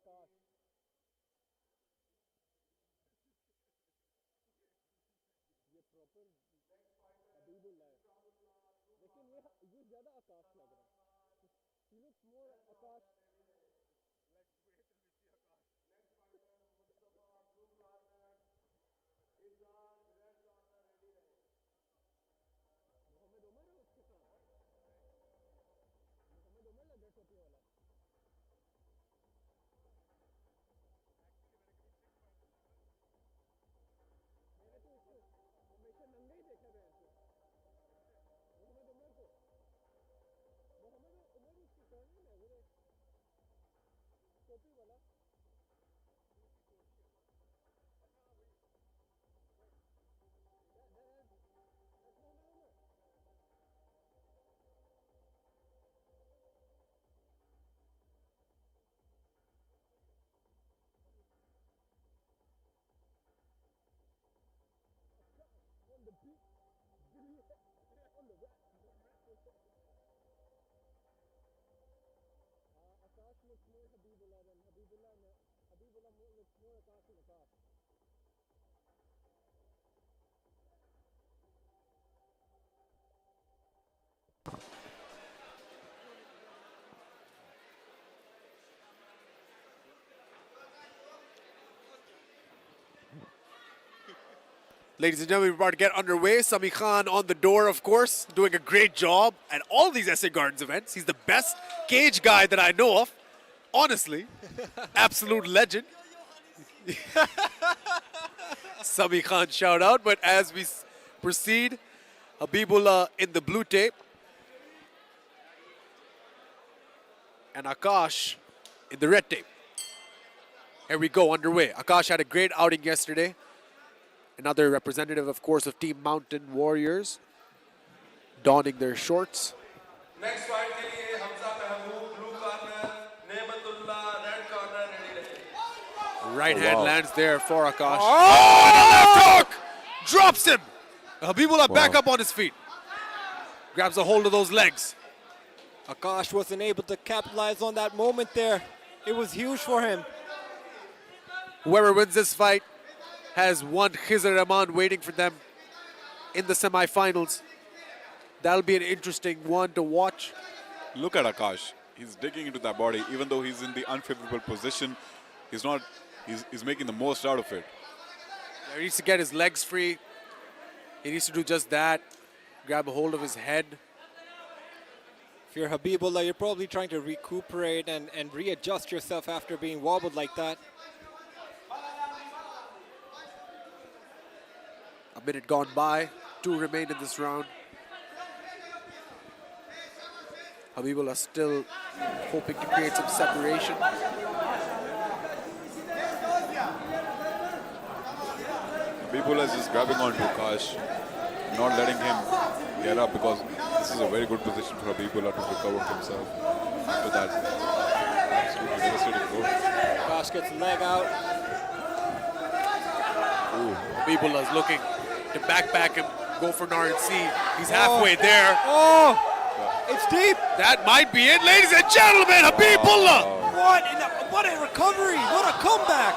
Akash. ये proper Habibullah है, लेकिन ये ज्यादा आकाश लग रहा है. He looks more Akash. Mohammad Umar है उसके साथ. मोहम्मद उमर लग रहा है टोपी वाला. मैंने तो इसको हमेशा नंगा ही देखा गया है. मोहम्मद उमर को. मोहम्मद उमर उसके टर्न में वो टोपी वाला. That's Mohammed Umar. On the beat. On the rap. Akash looks more Habibullah than Habibullah. Habibullah looks more Akash than Akash. Ladies and gentlemen, we're about to get underway. Sami Khan on the door, of course, doing a great job at all these SA Gardens events. He's the best cage guy that I know of. Honestly, absolute legend. Sami Khan shout out. But as we proceed, Habibullah in the blue tape. And Akash in the red tape. Here we go, underway. Akash had a great outing yesterday. Another representative, of course, of Team Mountain Warriors, donning their shorts. Next fight के लिए Hamza Mahmood blue corner, Nematullah red corner ready. Right hand lands there for Akash. Oh, and a left hook! Drops him! Habibullah back up on his feet. Grabs a hold of those legs. Akash wasn't able to capitalize on that moment there. It was huge for him. Whoever wins this fight has one Khizr Rahman waiting for them in the semifinals. That'll be an interesting one to watch. Look at Akash. He's digging into that body. Even though he's in the unfavorable position, he's making the most out of it. He needs to get his legs free. He needs to do just that. Grab a hold of his head. If you're Habibullah, you're probably trying to recuperate and readjust yourself after being wobbled like that. A minute gone by. 2 remain in this round. Habibullah still hoping to create some separation. Habibullah is just grabbing onto Akash, not letting him get up, because this is a very good position for Habibullah to recover himself after that absolutely devastating goal. Akash gets a leg out. Habibullah is looking to backpack him, go for an RNC. He's halfway there. Oh, it's deep. That might be it, ladies and gentlemen. Habibullah. What a recovery. What a comeback.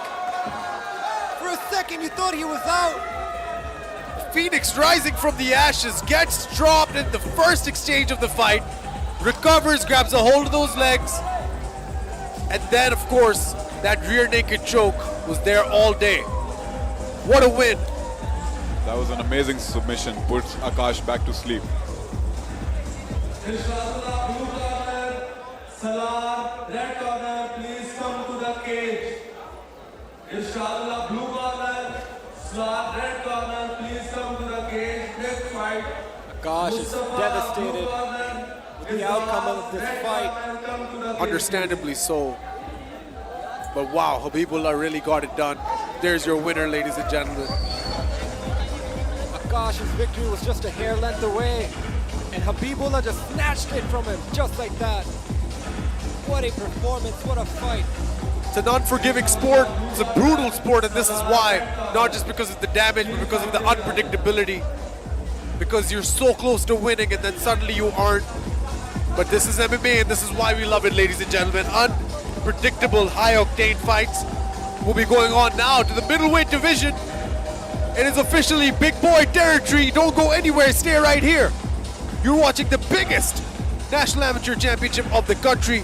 For a second, you thought he was out. Phoenix rising from the ashes, gets dropped in the first exchange of the fight, recovers, grabs a hold of those legs, and then, of course, that rear naked choke was there all day. What a win. That was an amazing submission, puts Akash back to sleep. Inshallah blue corner, Salar red corner, please come to the cage. Inshallah blue corner, Salar red corner, please come to the cage. Next fight. Akash is devastated with the outcome of this fight. Understandably so. But wow, Habibullah really got it done. There's your winner, ladies and gentlemen. Akash's victory was just a hair length away, and Habibullah just snatched it from him just like that. What a performance, what a fight. It's an unforgiving sport, it's a brutal sport, and this is why. Not just because of the damage, but because of the unpredictability. Because you're so close to winning and then suddenly you aren't. But this is MMA and this is why we love it, ladies and gentlemen. unpredictable, high-octane fights will be going on now to the middleweight division. It is officially big boy territory. Don't go anywhere, stay right here. You're watching the biggest National Amateur Championship of the country.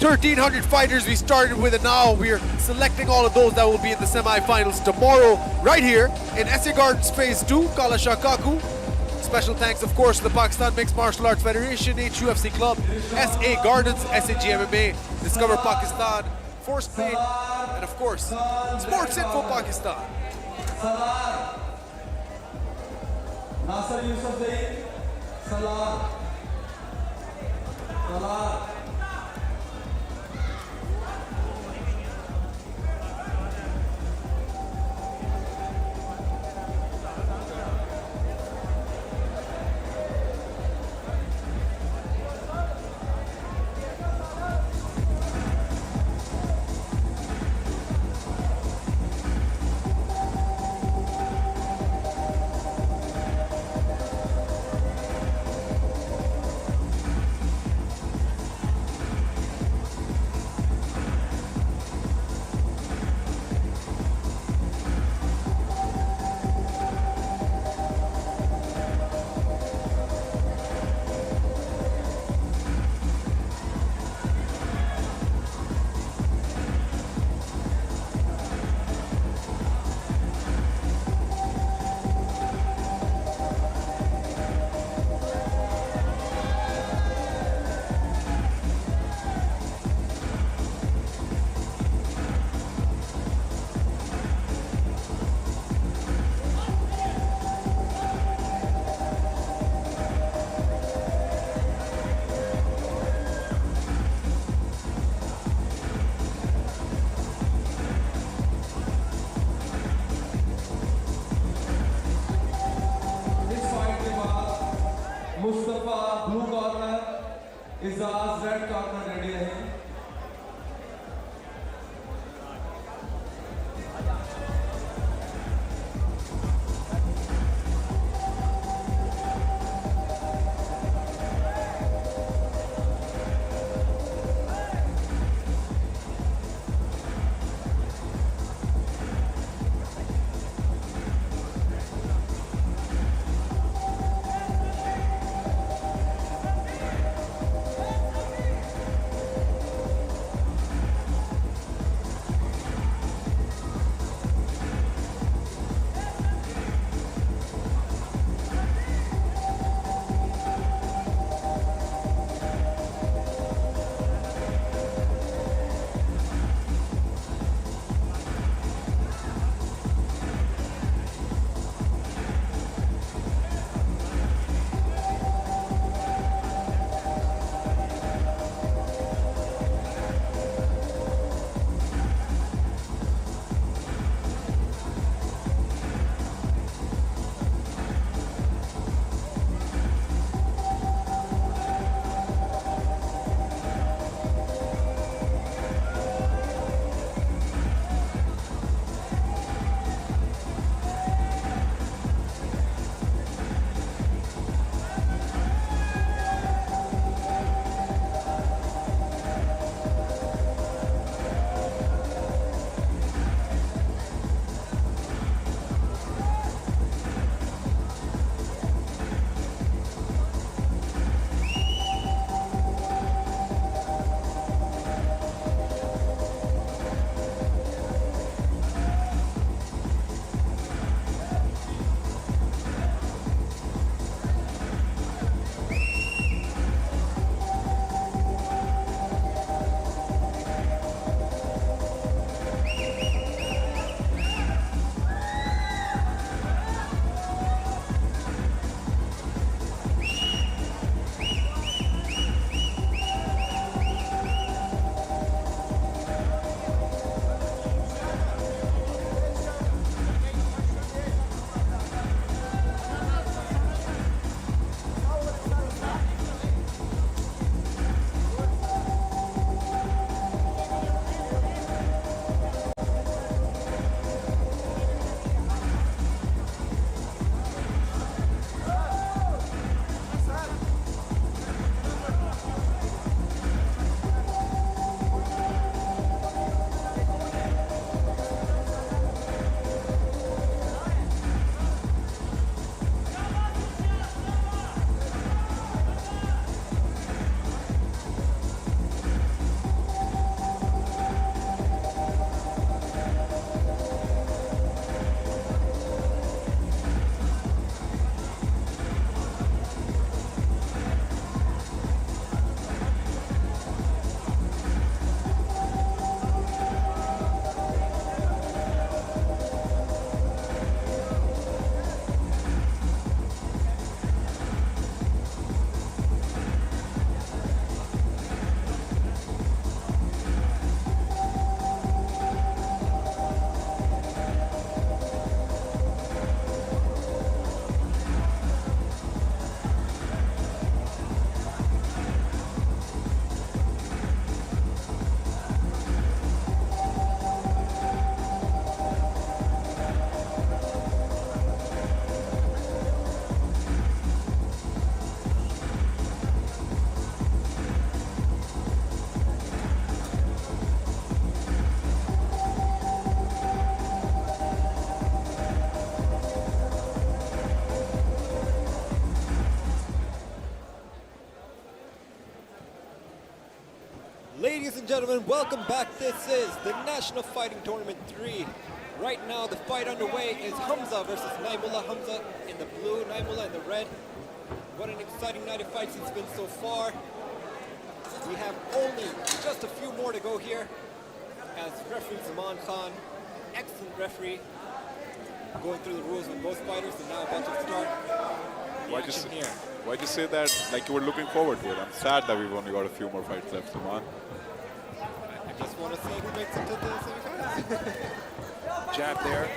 1,300 fighters we started with, and now we're selecting all of those that will be in the semi-finals tomorrow, right here in SA Gardens Phase 2, Kala Shah Kaku. Special thanks, of course, to the Pakistan Mixed Martial Arts Federation, HUFC Club, SA Gardens, SAG MMA, Discover Pakistan, Forced Pain, and of course, Sports Info Pakistan. Salar. Nasser Yusuf Zaid. Salar. Salar. Mustafa blue corner, Ijaz red corner ready रहे। Ladies and gentlemen, welcome back. This is the National Fighting Tournament 3. Right now, the fight underway is Hamza versus Naimullah. Hamza in the blue, Naimullah in the red. What an exciting night of fights it's been so far. We have only just a few more to go here as referee Zaman Khan, excellent referee, going through the rules with both fighters, and now about to start the action here. Why'd you say that like you were looking forward to it? I'm sad that we've only got a few more fights left, Saman. I just want to see who makes it to the semifinals. Jab there,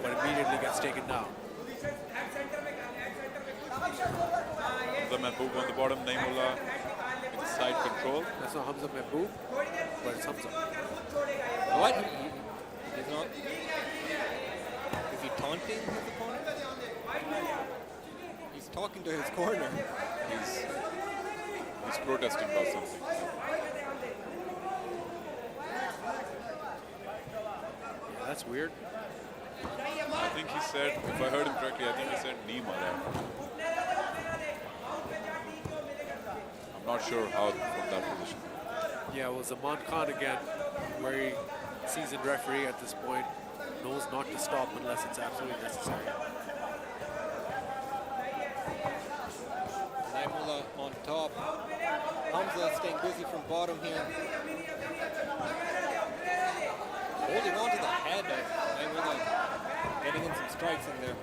but immediately gets taken down. Hamza Mahbub on the bottom, Naimullah inside control. That's not Hamza Mahbub, but it's Hamza. What? He's not. Is he taunting his opponent? He's talking to his corner. He's protesting about something. Yeah, that's weird. I think he said, if I heard him correctly, I think he said Nima there. I'm not sure how from that position. Yeah, it was Zaman Khan again, very seasoned referee at this point, knows not to stop unless it's absolutely necessary. Naimullah on top. Hamza staying busy from bottom here. Holding on to the head of Naimullah, getting in some strikes in there.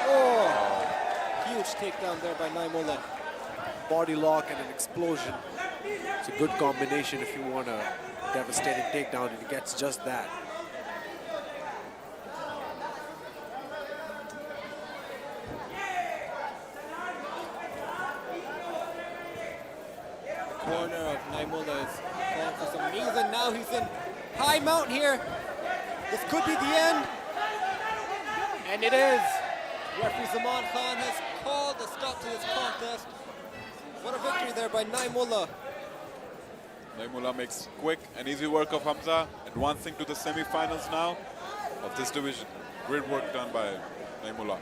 Oh! Huge takedown there by Naimullah. Body lock and an explosion. It's a good combination if you want a devastating takedown, and it gets just that. Corner of Naimullah is calling for some knees, and now he's in high mount here. This could be the end. And it is. Referee Zaman Khan has called a stop to this contest. What a victory there by Naimullah. Naimullah makes quick and easy work of Hamza, advancing to the semi-finals now of this division. Great work done by Naimullah.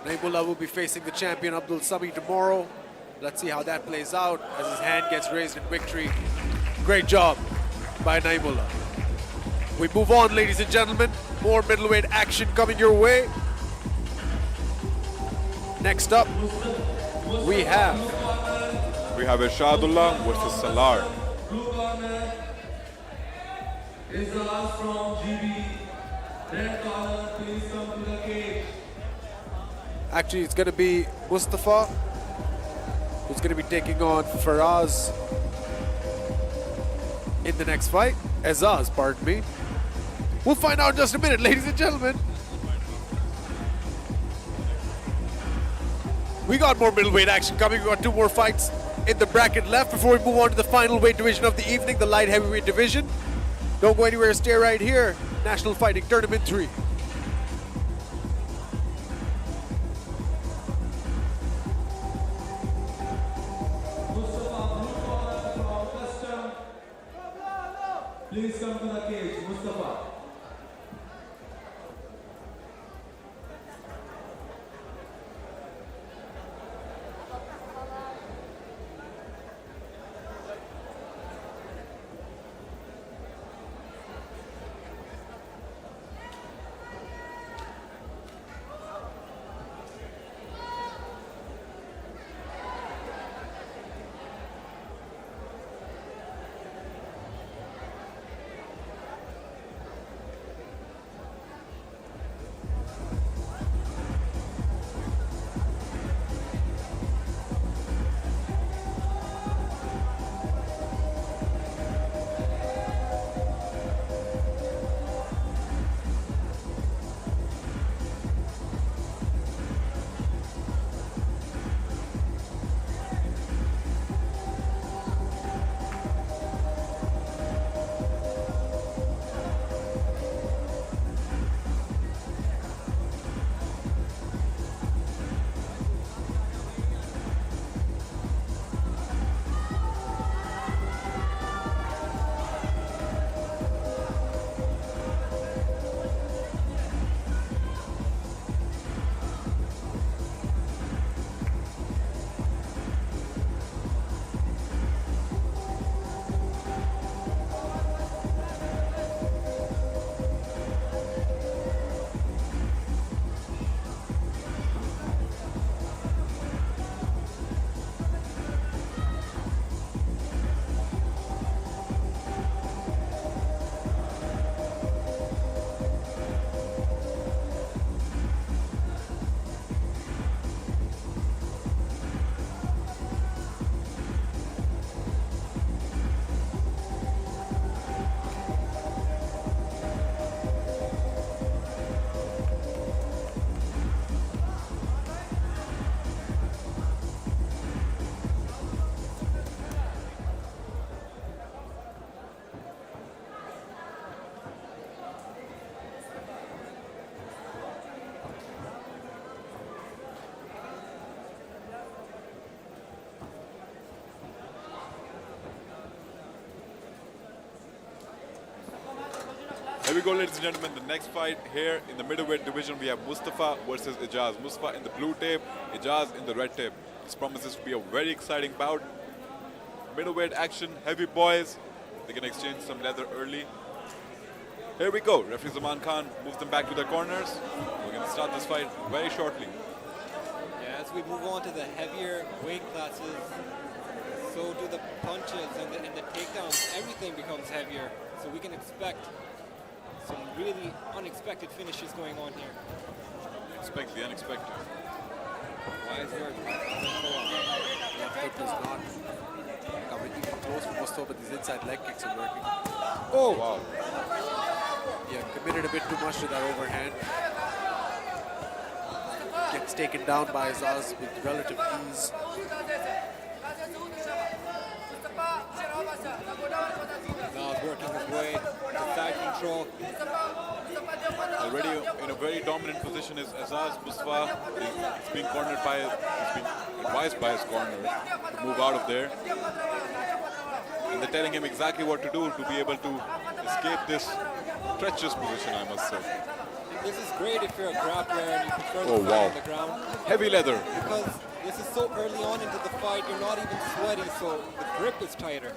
Naimullah will be facing the champion Abdul Sami tomorrow. Let's see how that plays out as his hand gets raised in victory. Great job by Naimullah. We move on, ladies and gentlemen. More middleweight action coming your way. Next up, we have Irshadullah versus Salar. Blue corner is Azaz from GB. Red corner, please come to the cage. Actually, it's going to be Mustafa, who's going to be taking on Faraz in the next fight. Azaz, pardon me. We'll find out in just a minute, ladies and gentlemen. We got more middleweight action coming. We got two more fights in the bracket left before we move on to the final weight division of the evening, the light heavyweight division. Don't go anywhere, stay right here. National Fighting Tournament 3. Mustafa, blue corner from Custom. Please come to the cage, Mustafa. we go, ladies and gentlemen. The next fight here in the middleweight division, we have Mustafa versus Ijaz. Mustafa in the blue tape, Ijaz in the red tape. This promises to be a very exciting bout. Middleweight action, heavy boys. They can exchange some leather early. Here we go. Referee Zaman Khan moves them back to their corners. We're going to start this fight very shortly. Yeah, as we move on to the heavier weight classes, so do the punches and the takedowns. Everything becomes heavier. So we can expect some really unexpected finishes going on here. Expect the unexpected. Wise word. Left hook is not coming even close for Mustafa, but these inside leg kicks are working. Oh, wow. Yeah, committed a bit too much to that overhand. Gets taken down by Azaz with relative ease. Now he's working his way to side control. Already in a very dominant position is Azaz. Mustafa is being cornered by, he's being advised by his corner to move out of there. And they're telling him exactly what to do to be able to escape this treacherous position, I must say. This is great if you're a grappler and you prefer to Oh, fight wow. on the ground. Heavy leather. Because this is so early on into the fight, you're not even sweaty, so the grip is tighter.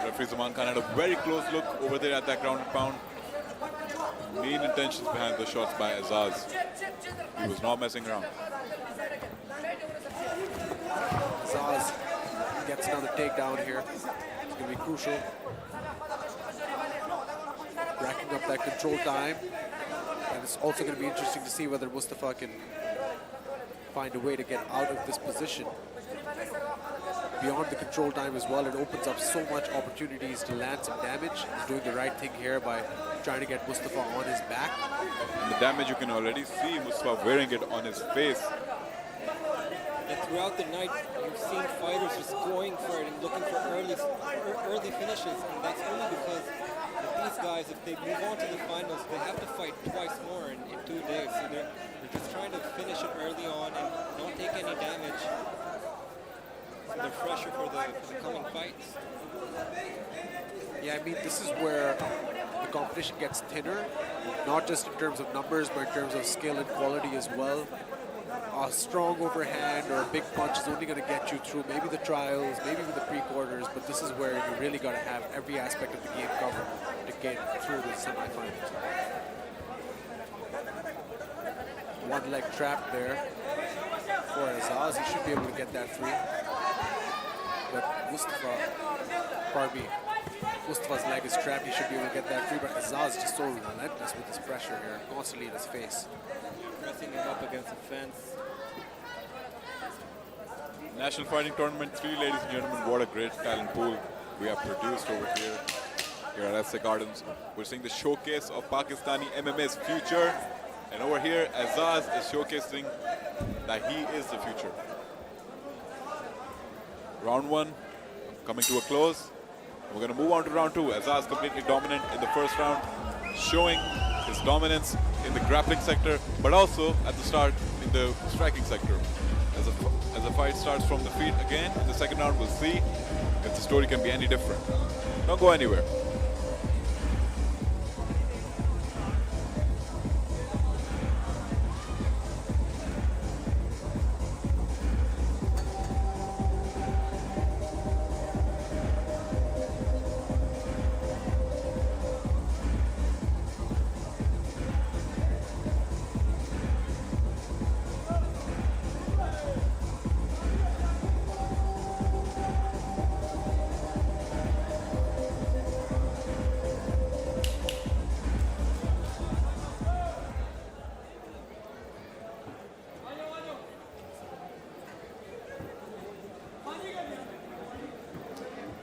Referee Zaman Khan had a very close look over there at that ground and pound. Main intentions behind the shots by Azaz. He was not messing around. Azaz gets another takedown here. It's going to be crucial. Racking up that control time. And it's also going to be interesting to see whether Mustafa can find a way to get out of this position. Beyond the control time as well, it opens up so much opportunities to land some damage. He's doing the right thing here by trying to get Mustafa on his back. And the damage you can already see Mustafa wearing it on his face. And throughout the night, you've seen fighters just going for it and looking for early finishes. And that's only because these guys, if they move on to the finals, they have to fight twice more in 2 days. So they're just trying to finish it early on and not take any damage. So they're fresher for the coming fights. Yeah, I mean, this is where the competition gets thinner, not just in terms of numbers, but in terms of skill and quality as well. A strong overhand or a big punch is only going to get you through maybe the trials, maybe even the pre-quarters, but this is where you really got to have every aspect of the game covered to get through the semifinals. One leg trap there for Azaz. He should be able to get that free. But Mustafa's leg is trapped. He should be able to get that free, but Azaz is just so relentless with his pressure here, constantly in his face. Pressing him up against the fence. National Fighting Tournament 3, ladies and gentlemen, what a great talent pool we have produced over here at SC Gardens. We're seeing the showcase of Pakistani MMA's future, and over here, Azaz is showcasing that he is the future. Round 1 coming to a close. We're going to move on to round 2. Azaz completely dominant in the first round, showing his dominance in the grappling sector, but also at the start in the striking sector. As the fight starts from the feet again in the second round, we'll see if the story can be any different. Don't go anywhere.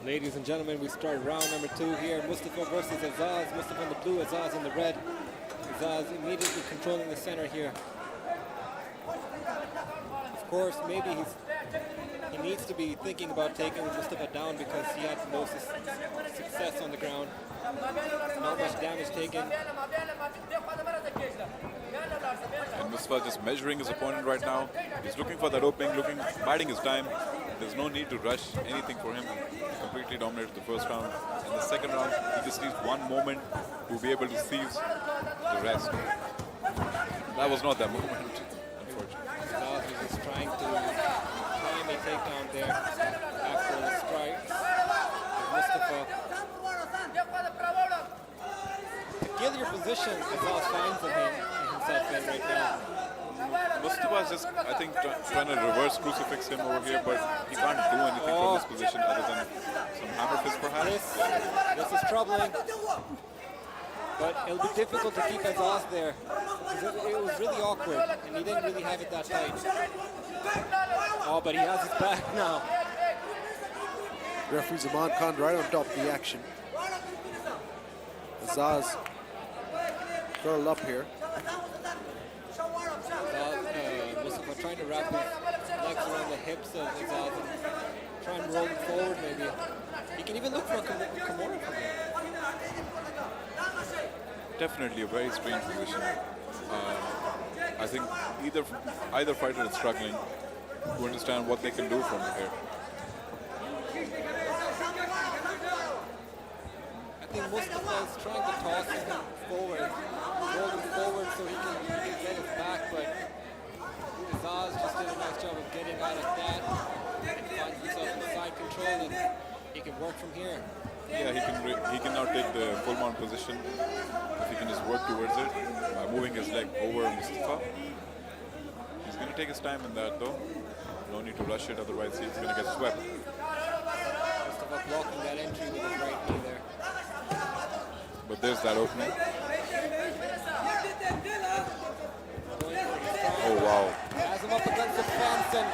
Ladies and gentlemen, we start round number 2 here. Mustafa versus Azaz. Mustafa in the blue, Azaz in the red. Azaz immediately controlling the center here. Of course, maybe he needs to be thinking about taking Mustafa down because he had no success on the ground. Not much damage taken. And Mustafa just measuring his opponent right now. He's looking for that opening, biding his time. There's no need to rush anything for him. He completely dominated the first round. In the second round, he just needs one moment to be able to seize the rest. That was not that moment, unfortunately. Now he's just trying to time a takedown there after the strike. Mustafa. Peculiar position Azaz finds himself in right now. Mustafa's just, I think, trying to reverse crucifix him over here, but he can't do anything from this position other than some hammer fist perhaps. This is troubling. But it'll be difficult to keep Azaz there. It was really awkward, and he didn't really have it that tight. Oh, but he has his back now. Referee Zaman Khan right on top of the action. Azaz curled up here. Mustafa trying to wrap his legs around the hips of Azaz and try and roll him forward maybe. He can even look for a Kimura from there. Definitely a very strange position. I think either fighter is struggling to understand what they can do from here. I think Mustafa is trying to toss him forward, roll him forward so he can get his back, but Azaz just did a nice job of getting out of that and finds himself in side control, and he can work from here. Yeah, he can now take the full mount position if he can just work towards it by moving his leg over Mustafa. He's going to take his time in that though. No need to rush it, otherwise he's going to get swept. Mustafa blocking that entry with his right knee there. But there's that opening. Oh wow. Has him up against the fence and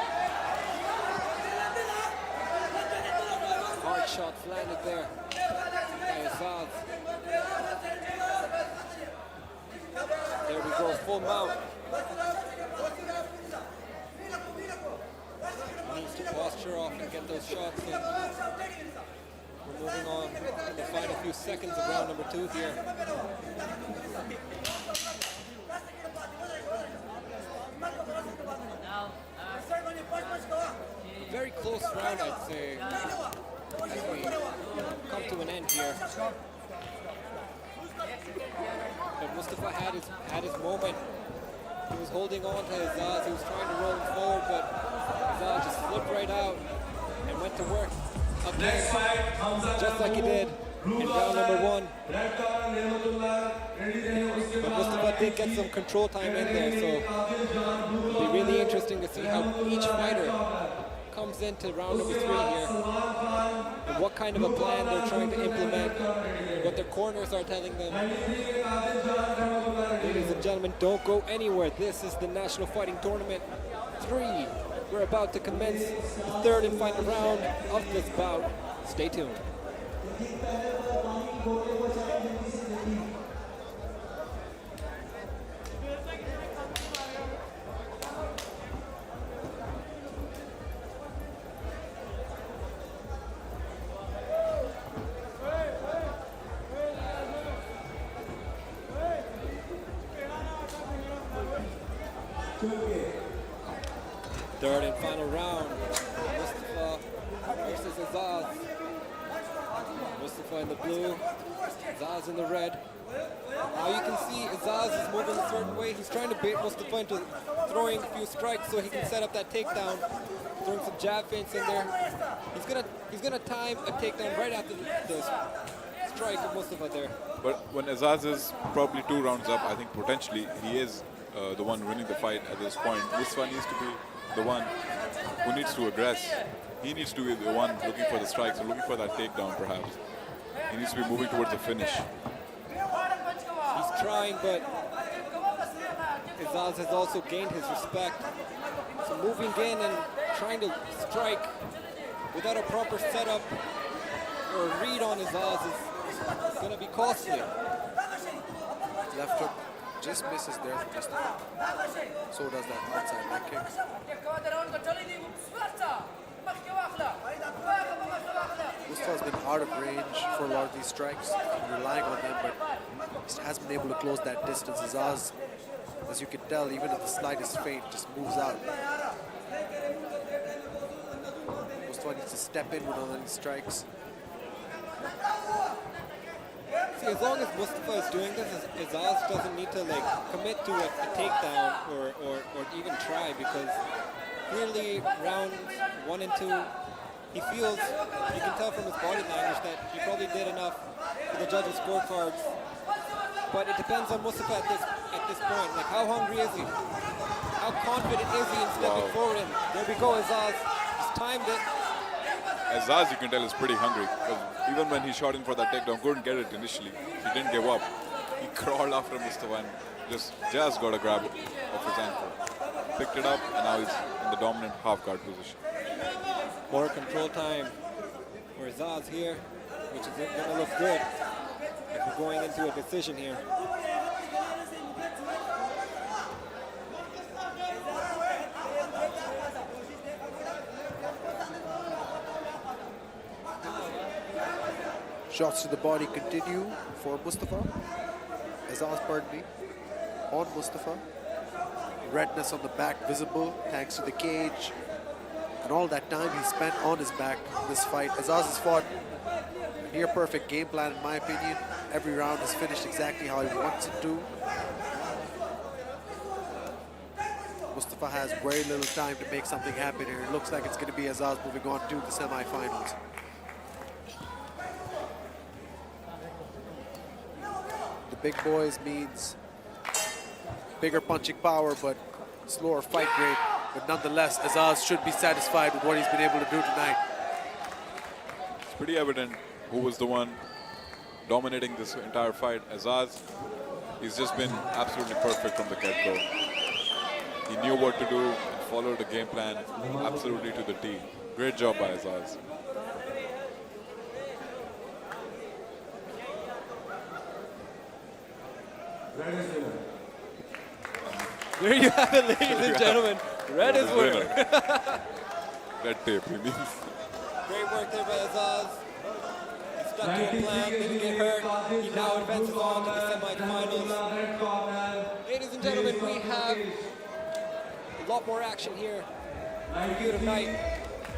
hard shots landed there by Azaz. There we go, full mount. He needs to posture off and get those shots in. We're moving on in the final few seconds of round number 2 here. A very close round, I'd say, as we come to an end here. But Mustafa had his moment. He was holding on to Azaz. He was trying to roll him forward, but Azaz just slipped right out and went to work again, just like he did in round number 1. But Mustafa did get some control time in there, so it'll be really interesting to see how each fighter comes into round number 3 here, and what kind of a plan they're trying to implement, what their corners are telling them. Ladies and gentlemen, don't go anywhere. This is the National Fighting Tournament 3. We're about to commence the 3rd and final round of this bout. Stay tuned. Third and final round. Mustafa versus Azaz. Mustafa in the blue, Azaz in the red. Now you can see Azaz is moving a certain way. He's trying to bait Mustafa into throwing a few strikes so he can set up that takedown. Throwing some jab feints in there. He's gonna time a takedown right after the strike of Mustafa there. But when Azaz is probably 2 rounds up, I think potentially he is the one winning the fight at this point. Mustafa needs to be the one who needs to aggress. He needs to be the one looking for the strikes or looking for that takedown perhaps. He needs to be moving towards the finish. He's trying, but Azaz has also gained his respect. So moving in and trying to strike without a proper setup or read on Azaz is going to be costly. Left hook just misses there for Mustafa. So does that outside leg kick. Mustafa's been out of range for a lot of these strikes, relying on them, but just hasn't been able to close that distance. Azaz As you can tell, even at the slightest feint, just moves out. Mustafa needs to step in when one of these strikes. See, as long as Mustafa is doing this, Azaz doesn't need to like commit to a takedown or even try, because clearly rounds 1 and 2, he feels, you can tell from his body language that he probably did enough for the judges' scorecards. But it depends on Mustafa at this point. Like, how hungry is he? How confident is he in stepping forward? And there we go, Azaz just timed it. Azaz, you can tell, is pretty hungry. Because even when he shot in for that takedown, couldn't get it initially. He didn't give up. He crawled after Mustafa and just got a grab of his ankle. Picked it up, and now he's in the dominant half guard position. More control time for Azaz here, which is going to look good if we're going into a decision here. Shots to the body continue for Mustafa. Azaz, pardon me, on Mustafa. Redness on the back visible thanks to the cage. And all that time he spent on his back in this fight. Azaz has fought a near perfect game plan in my opinion. Every round is finished exactly how he wants it to. Mustafa has very little time to make something happen here. It looks like it's going to be Azaz moving on to the semifinals. The big boys means bigger punching power, but slower fight rate. But nonetheless, Azaz should be satisfied with what he's been able to do tonight. It's pretty evident who was the one dominating this entire fight. Azaz, he's just been absolutely perfect from the get-go. He knew what to do and followed the game plan absolutely to the T. Great job by Azaz. There you have it, ladies and gentlemen. Red is winner. Red tape, he means. Great work there by Azaz. He stuck to a plan, didn't get hurt. He now advances on to the semifinals. Ladies and gentlemen, we have a lot more action here for you tonight,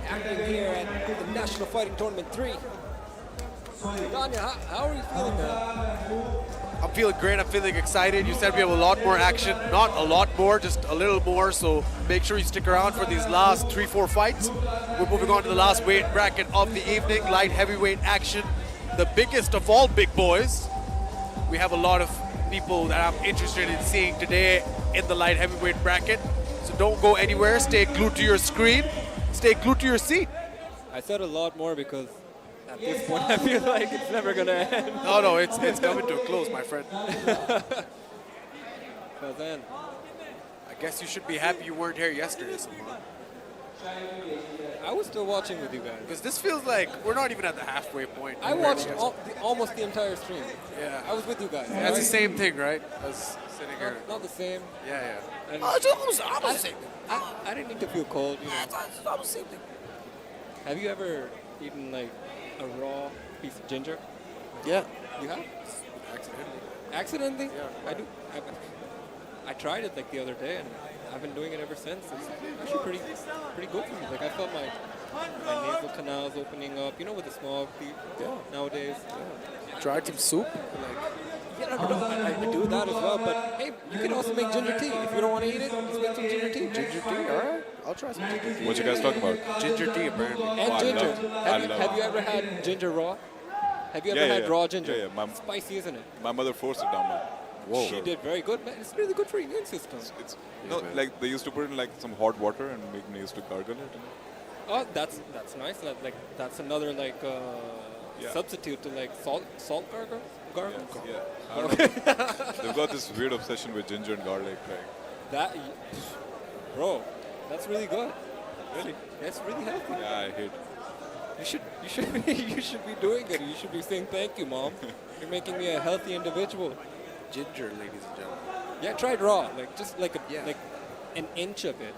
happening here at the National Fighting Tournament 3. Danya, how are you feeling now? I'm feeling great. I'm feeling excited. You said we have a lot more action. Not a lot more, just a little more. So make sure you stick around for these last 3-4 fights. We're moving on to the last weight bracket of the evening, light heavyweight action. The biggest of all big boys. We have a lot of people that I'm interested in seeing today in the light heavyweight bracket. So don't go anywhere. Stay glued to your screen. Stay glued to your seat. I said a lot more because at this point I feel like it's never going to end. No, it's coming to a close, my friend. So then, I guess you should be happy you weren't here yesterday, Salman. I was still watching with you guys. Because this feels like we're not even at the halfway point. I watched almost the entire stream. Yeah. I was with you guys. That's the same thing, right? As sitting here. Not the same. Yeah. And It's almost the same thing. I didn't need to feel cold. You know. It's almost the same thing. Have you ever eaten like a raw piece of ginger? Yeah. You have? Accidentally. Accidentally? Yeah. I do. I tried it like the other day, and I've been doing it ever since. It's actually pretty good for me. Like I felt my nasal canals opening up. You know, with the smog nowadays. Tried some soup? Yeah, I do that as well. But hey, you can also make ginger tea if you don't want to eat it. Just make some ginger tea. Ginger tea? All right. I'll try some ginger tea. What you guys talking about? Ginger tea, apparently. And I ginger. love it. Have you ever had ginger raw? Have you ever Yeah, had yeah. raw ginger? Yeah, yeah. Spicy, isn't it? My mother forced it down me. Whoa. She did very good, man. It's really good for your immune system. It's no, like they used to put it in like some hot water and make me used to gargle it. Oh, that's nice. Like that's another like substitute to like salt gargle. Yeah. I don't know. They've got this weird obsession with ginger and garlic. Like, That, bro, that's really good. Really, that's really healthy. yeah, I hate. You should be doing it. You should be saying thank you, mom. You're making me a healthy individual. Ginger, ladies and gentlemen. Yeah, try it raw. Like just like like an inch of it.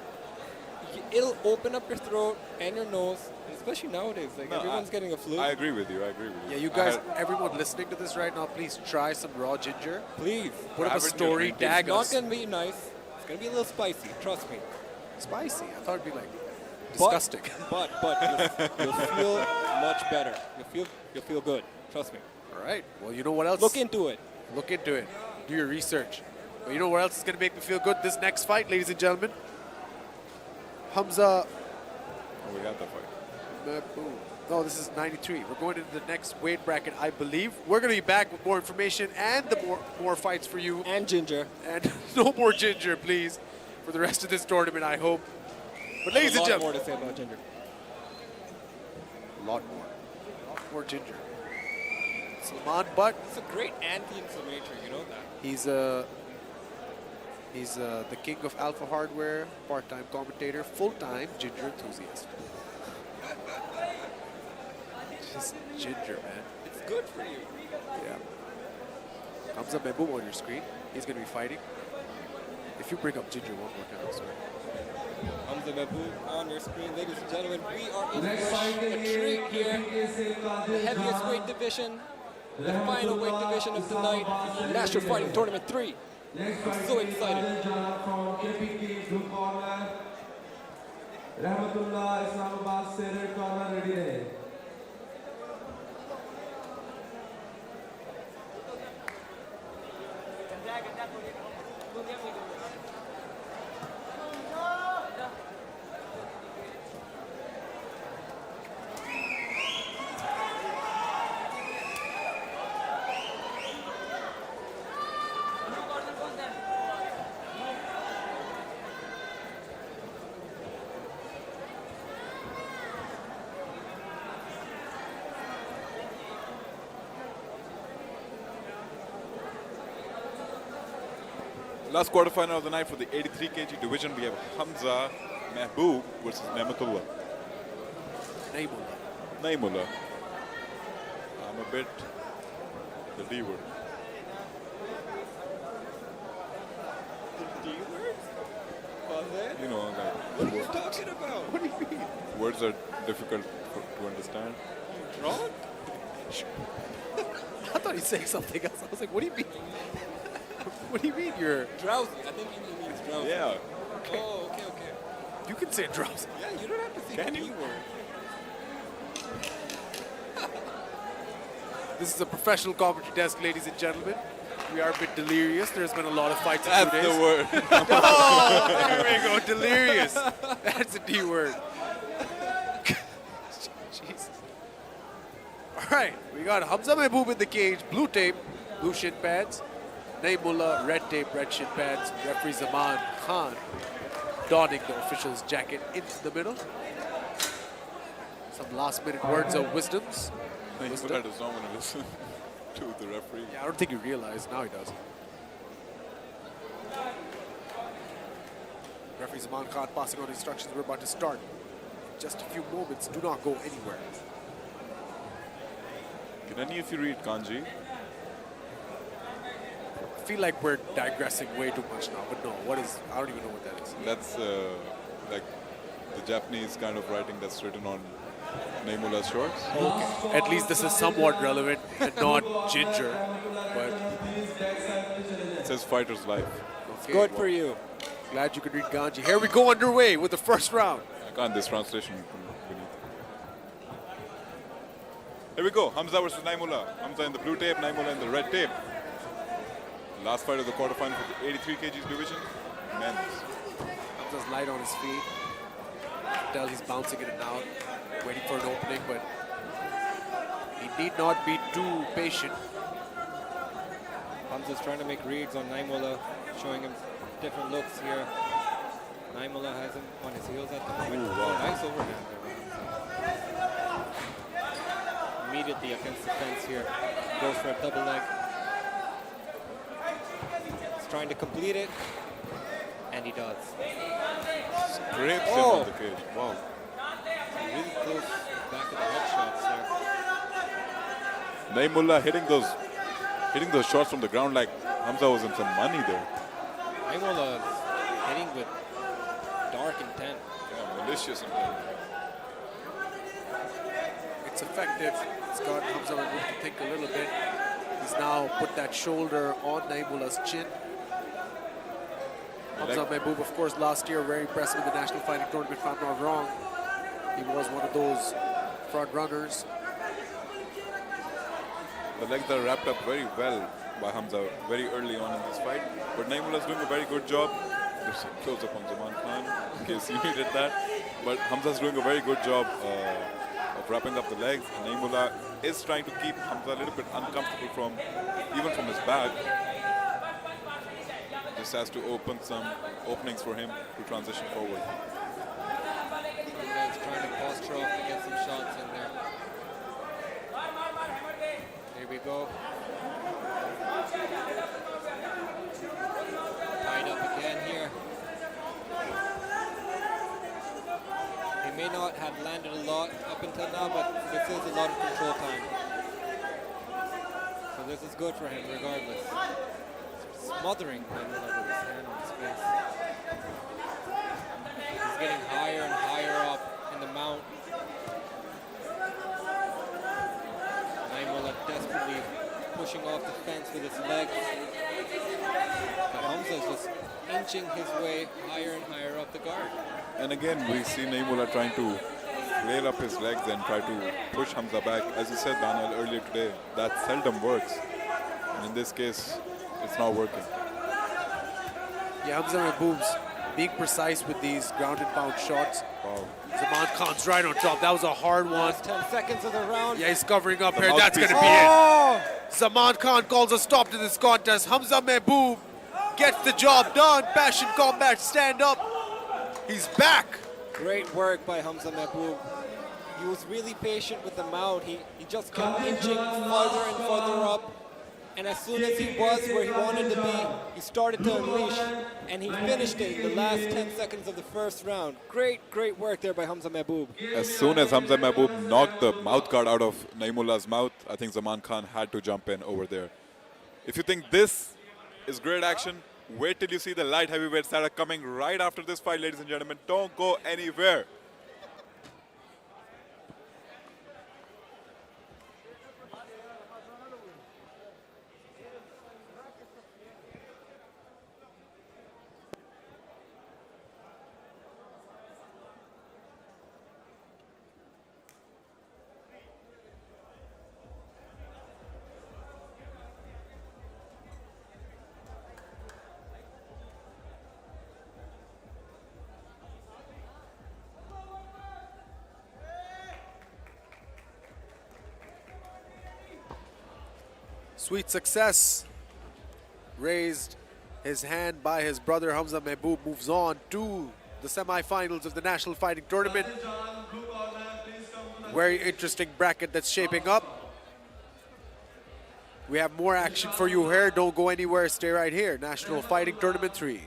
It'll open up your throat and your nose, especially nowadays. Like No, everyone's getting a flu. I agree with you. I agree with you. Yeah, you I guys, had- everyone listening to this right now, please try some raw ginger. Please. Put up a Haven't you story, tried it? tag It's not us. gonna be nice. It's gonna be a little spicy. Trust me. Spicy. I thought it'd be like But- disgusting. But you'll feel much better. You'll feel good. Trust me. All right. Well, you know what else? Look into it. Look into it. Do your research. But you know what else is going to make me feel good this next fight, ladies and gentlemen? Hamza. Oh, we had that fight. Mahmood. No, this is 93. We're going into the next weight bracket, I believe. We're going to be back with more information and the more fights for you. And ginger. And no more ginger, please, for the rest of this tournament, I hope. But ladies a and lot gentlemen, more to say about ginger. a lot more. A lot more ginger. Salman Butt. It's a great anti-inflammatory. You know that. He's the king of Alpha Hardware, part-time commentator, full-time ginger enthusiast. Just ginger, man. It's good for you. Yeah. Hamza Mahmood on your screen. He's going to be fighting. If you bring up ginger one more time, I swear. Hamza Mahmood on your screen, ladies and gentlemen. We are in Next for fight a के लिए treat here. KPK से The Qadir heaviest जहां weight division, the final weight division of the night, National Fighting Tournament 3. Next I'm fight so के excited. Qadir जहां from KPK blue corner. रहमतुल्लाह इस्लामाबाद से red corner ready रहे. Last quarterfinal of the night for the 83 kg division. We have Hamza Mahbub versus Nehmatullah. Naimullah. I'm a bit the D word. D word? You know, like What are you talking about? What do you mean? words are difficult to understand. Drunk? I thought he'd say something else. I was like, what do you mean? What do you mean you're... Drowsy. I think he means drowsy. Yeah. Oh, okay, okay. You can say drowsy. Yeah, you don't have to say Can the you? D word. This is a professional commentary desk, ladies and gentlemen. We are a bit delirious. There's been a lot of fights in 2 That's days. the word. Oh, there we go. Delirious. That's a D word. Jesus. All right. We got Hamza Mahbub in the cage. Blue tape, blue shin pads. Naimullah, red tape, red shin pads. Referee Zaman Khan donning the official's jacket into the middle. Some last-minute words of wisdoms. Naimullah does not want to listen to the referee. Yeah, I don't think you realize. Now he does. Referee Zaman Khan passing on instructions. We're about to start. Just a few moments. Do not go anywhere. Can any of you read kanji? I feel like we're digressing way too much now, but no, what is, I don't even know what that is. That's like the Japanese kind of writing that's written on Naimullah's shorts. Okay. At least this is somewhat relevant and not ginger, but It says fighter's life. okay. Good for you. Glad you could read Ganji. Here we go underway with the first round. I can't this translation from beneath. Here we go. Hamza versus Naimullah. Hamza in the blue tape, Naimullah in the red tape. Last fight of the quarterfinal for the 83 kg division. Men's. Hamza's light on his feet. You can tell he's bouncing in and out, waiting for an opening, but he need not be too patient. Hamza's trying to make reads on Naimullah, showing him different looks here. Naimullah has him on his heels at the moment. Ooh, wow. Nice overhand there. Hamza. Immediately against the fence here. Goes for a double leg. He's trying to complete it. And he does. Great sit Oh. on the cage. Wow. Really close back of the headshots there. Naimullah hitting those shots from the ground like Hamza was in some money there. Naimullah is hitting with dark intent. Yeah, man. vicious in there. It's effective. It's got Hamza Mahmood to think a little bit. He's now put that shoulder on Naimullah's chin. Hamza Mahmood, of course, last year very impressive in the National Fighting Tournament, if I'm not wrong. He was one of those front runners. The legs are wrapped up very well by Hamza very early on in this fight. But Naimullah is doing a very good job. Just close up on Zaman Khan in case you needed that. But Hamza's doing a very good job of wrapping up the legs. And Naimullah is trying to keep Hamza a little bit uncomfortable even from his back. Just has to open some openings for him to transition forward. He's trying to posture off and get some shots in there. Here we go. Tied up again here. He may not have landed a lot up until now, but this is a lot of control time. So this is good for him regardless. Smothering Naimullah with his hand on his face. He's getting higher and higher up in the mount. Naimullah desperately pushing off the fence with his legs. But Hamza is just inching his way higher and higher up the guard. And again, we see Naimullah trying to flail up his legs and try to push Hamza back. As you said, Daniel, earlier today, that seldom works. And in this case, it's not working. Yeah, Hamza Mahmood's being precise with these ground and pound shots. Wow. Zaman Khan's right on top. That was a hard one. Last 10 seconds of the round. Yeah, he's covering up here. mouthpiece. That's going to be it. Zaman Khan calls a stop to this contest. Hamza Mahmood gets the job done. Passion Combat, stand up. He's back. Great work by Hamza Mahmood. He was really patient with the mount. He just kept inching further and further up. And as soon as he was where he wanted to be, he started to unleash. And he finished it in the last 10 seconds of the first round. Great work there by Hamza Mahmood. As soon as Hamza Mahmood knocked the mouth guard out of Naimullah's mouth, I think Zaman Khan had to jump in over there. If you think this is great action, wait till you see the light heavyweights that are coming right after this fight, ladies and gentlemen. Don't go anywhere. Sweet success. Raised his hand by his brother Hamza Mahmood, moves on to the semi-finals of the National Fighting Tournament. Very interesting bracket that's shaping up. We have more action for you here. Don't go anywhere. Stay right here. National Fighting Tournament 3.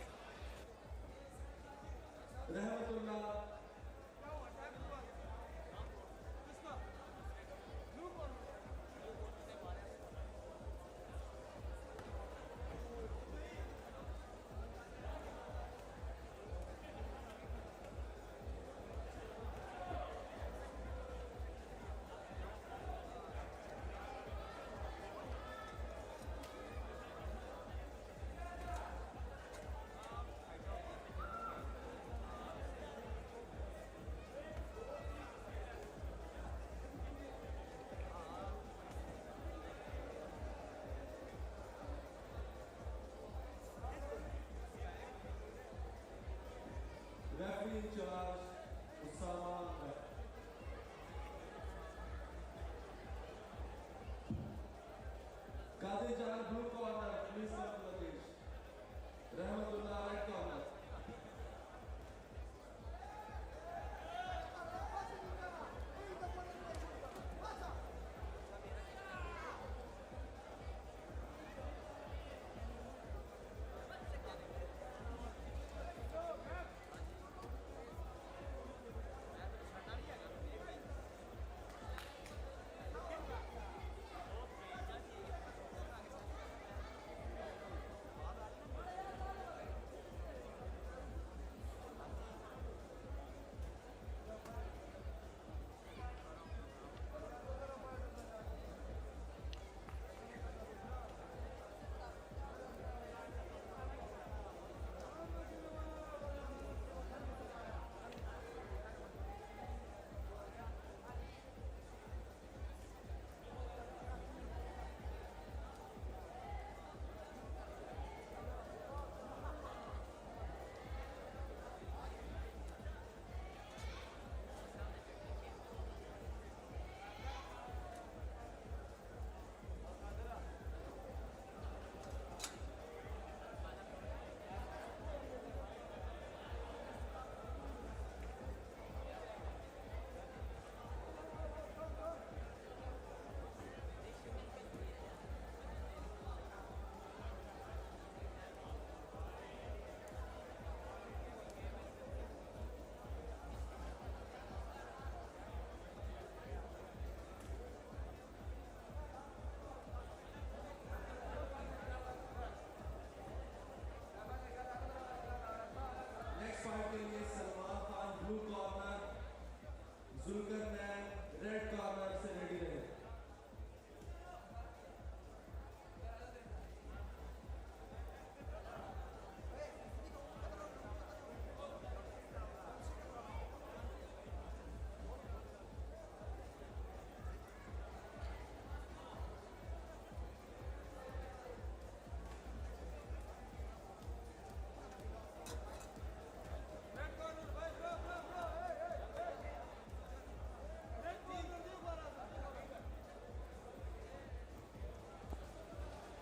Referee in charge, Osama. Qadir Jan, blue corner, please come to the cage. Rahmatullah, red corner. Zulkarnain, red corner से ready रहे.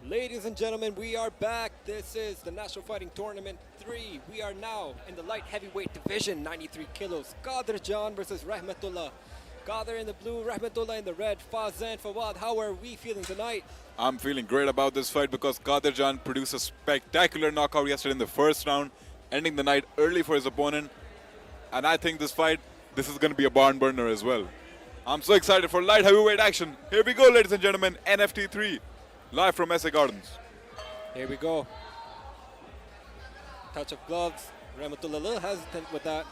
Ladies and gentlemen, we are back. This is the National Fighting Tournament 3. We are now in the light heavyweight division, 93 kilos. Qadir Jan versus Rahmatullah. Qadir in the blue, Rahmatullah in the red. Fazan, Fawad, how are we feeling tonight? I'm feeling great about this fight because Qadir Jan produced a spectacular knockout yesterday in the first round, ending the night early for his opponent. And I think this fight, this is going to be a barn burner as well. I'm so excited for light heavyweight action. Here we go, ladies and gentlemen, NFT 3, live from SA Gardens. Here we go. Touch of gloves. Rahmatullah a little hesitant with that.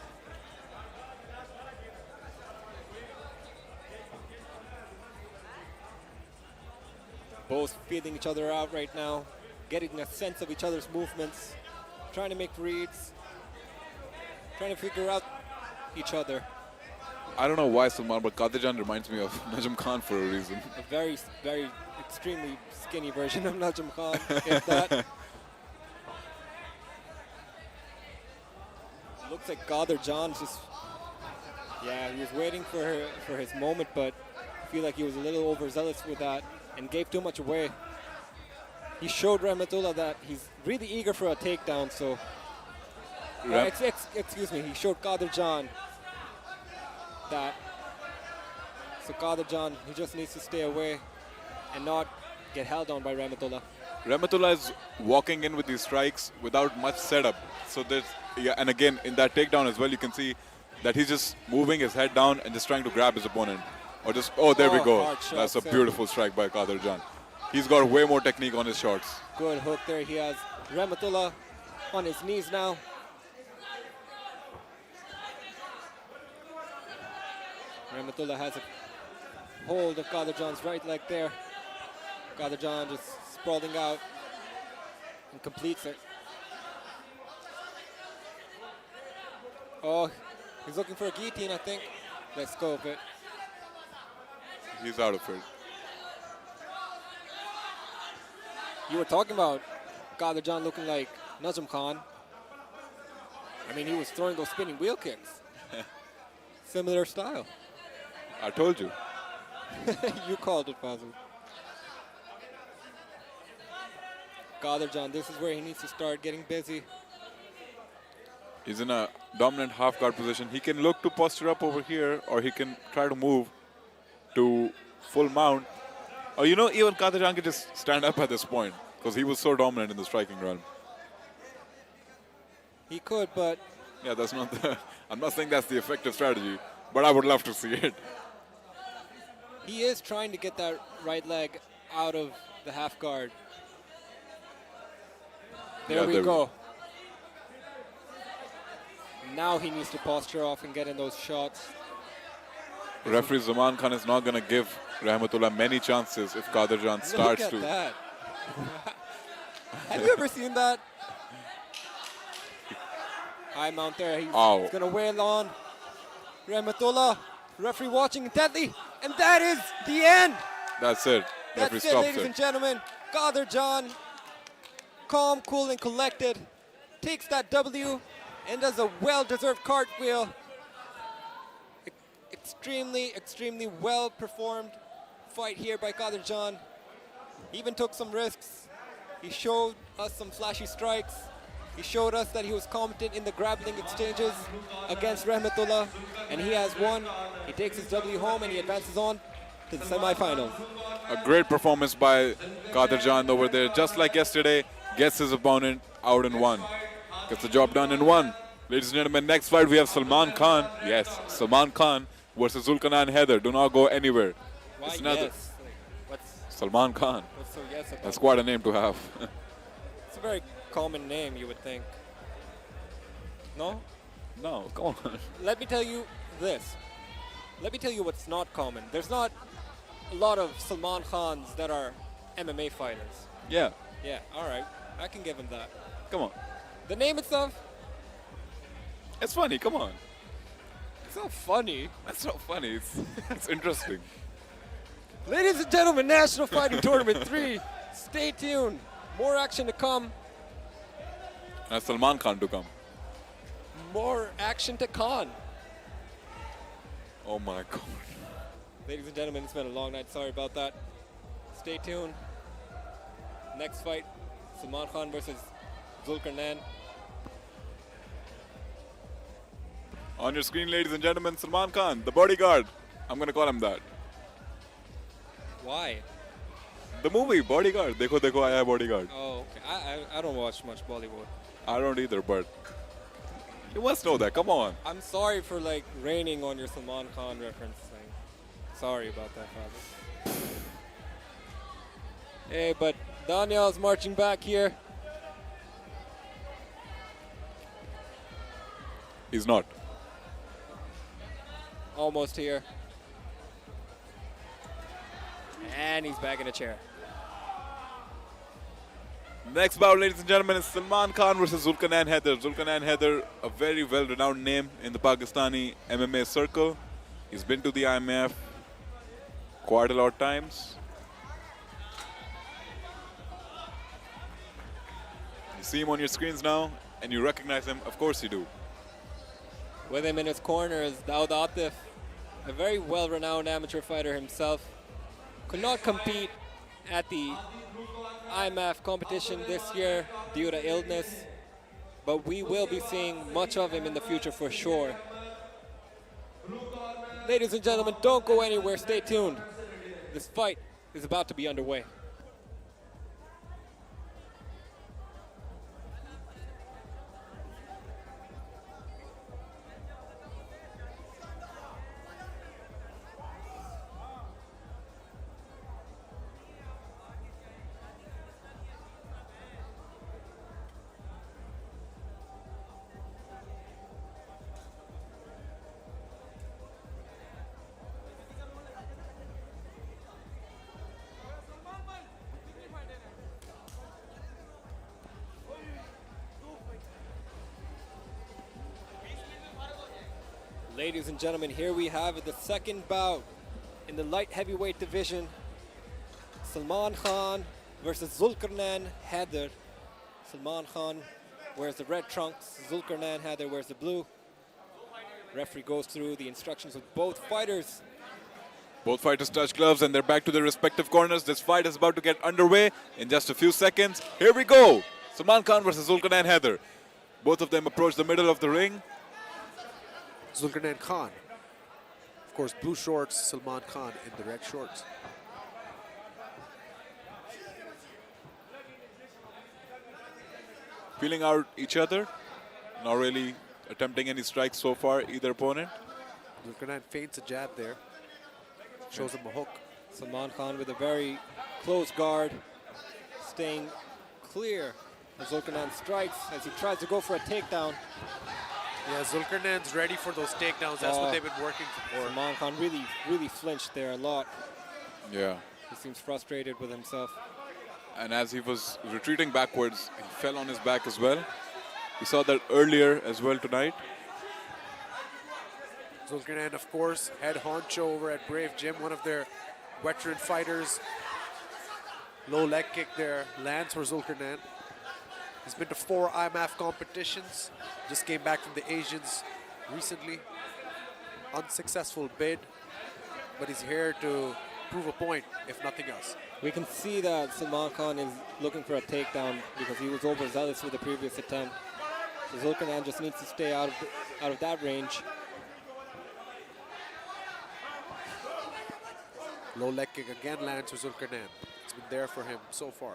Both feeling each other out right now, getting a sense of each other's movements, trying to make reads, trying to figure out each other. I don't know why, Salman, but Qadir Jan reminds me of Najm Khan for a reason. A very, very extremely skinny version of Najm Khan, if that. Looks like Qadir Jan's just, yeah, he was waiting for his moment, but I feel like he was a little overzealous with that and gave too much away. He showed Rahmatullah that he's really eager for a takedown, so... excuse me, he showed Qadir Jan that. So Qadir Jan, he just needs to stay away and not get held down by Rahmatullah. Rahmatullah is walking in with these strikes without much setup. So there's, yeah, and again, in that takedown as well, you can see that he's just moving his head down and just trying to grab his opponent. Or just, oh, there we go. That's a beautiful strike by Qadir Jan. He's got way more technique on his shots. Good hook there. He has Rahmatullah on his knees now. Rahmatullah has a hold of Qadir Jan's right leg there. Qadir Jan just sprawling out and completes it. Oh, he's looking for a guillotine, I think. Let's go with it. He's out of it. You were talking about Qadir Jan looking like Najm Khan. I mean, he was throwing those spinning wheel kicks. Similar style. I told you. You called it, Fazil. Qadir Jan, this is where he needs to start getting busy. He's in a dominant half guard position. He can look to posture up over here, or he can try to move to full mount. Or, you know, even Qadir Jan can just stand up at this point because he was so dominant in the striking realm. He could, but... Yeah, that's not the... I'm not saying that's the effective strategy, but I would love to see it. He is trying to get that right leg out of the half guard. There we go. Now he needs to posture off and get in those shots. Referee Zaman Khan is not going to give Rahmatullah many chances if Qadir Jan starts Look at to. That. Have you ever seen that? High mount there. He's going to wail on Rahmatullah. Referee watching intently. And that is the end. That's it. That's Referee it, stops ladies it. and gentlemen. Qadir Jan, calm, cool, and collected, takes that W and does a well-deserved cartwheel. Extremely, extremely well-performed fight here by Qadir Jan. He even took some risks. He showed us some flashy strikes. He showed us that he was competent in the grappling exchanges against Rahmatullah, and he has won. He takes his W home and he advances on to the semifinals. A great performance by Qadir Jan over there. Just like yesterday, gets his opponent out in one. Gets the job done in one. Ladies and gentlemen, next fight we have Salman Khan. Yes, Salman Khan versus Zulkarnain Haider. Do not go anywhere. Why It's another yes? Like, Salman Khan. what's so yes about That's it? quite a name to have. It's a very common name, you would think. No? No, come on. Let me tell you this. Let me tell you what's not common. There's not a lot of Salman Khans that are MMA fighters. Yeah, Yeah, all right. I can give him that. come on. The name itself, It's funny, come on. it's not funny. That's not funny. It's interesting. Ladies and gentlemen, National Fighting Tournament 3. Stay tuned. More action to come. Salman Khan to come. More action to con. Oh my God. Ladies and gentlemen, it's been a long night. Sorry about that. Stay tuned. Next fight, Salman Khan versus Zulkarnain. On your screen, ladies and gentlemen, Salman Khan, the bodyguard. I'm gonna call him that. Why? The movie, Bodyguard. Dekho, dekho, aaya hai Bodyguard. Oh, okay. I don't watch much Bollywood. I don't either, but you must know that. Come on. I'm sorry for like raining on your Salman Khan reference thing. Sorry about that, father. Hey, but Daniel's marching back here. He's not. Almost here. And he's back in a chair. Next bout, ladies and gentlemen, is Salman Khan versus Zulkarnain Haider. Zulkarnain Haider, a very well-renowned name in the Pakistani MMA circle. He's been to the IMF quite a lot of times. You see him on your screens now, and you recognize him. Of course you do. With him in his corner is Daud Atif, a very well-renowned amateur fighter himself. Could not compete at the IMF competition this year due to illness, but we will be seeing much of him in the future for sure. Ladies and gentlemen, don't go anywhere, stay tuned. This fight is about to be underway. Ladies and gentlemen, here we have the second bout in the light heavyweight division. Salman Khan versus Zulkarnain Haider. Salman Khan wears the red trunks, Zulkarnain Haider wears the blue. Referee goes through the instructions with both fighters. Both fighters touch gloves and they're back to their respective corners. This fight is about to get underway in just a few seconds. Here we go. Salman Khan versus Zulkarnain Haider. Both of them approach the middle of the ring. Zulkarnain Khan. Of course, blue shorts, Salman Khan in the red shorts. Feeling out each other. Not really attempting any strikes so far, either opponent. Zulkarnain feints a jab there. Shows him a hook. Salman Khan with a very close guard, staying clear as Zulkarnain strikes as he tries to go for a takedown. Yeah, Zulkarnain's ready for those takedowns. That's what they've been working for. Salman Khan really flinched there a lot. Yeah. He seems frustrated with himself. And as he was retreating backwards, he fell on his back as well. We saw that earlier as well tonight. Zulkarnain, of course, head honcho over at Brave Gym, one of their veteran fighters. Low leg kick there, lands for Zulkarnain. He's been to 4 IMF competitions. Just came back from the Asians recently. Unsuccessful bid, but he's here to prove a point, if nothing else. We can see that Salman Khan is looking for a takedown because he was overzealous with the previous attempt. So Zulkarnain just needs to stay out of that range. Low leg kick again lands for Zulkarnain. It's been there for him so far.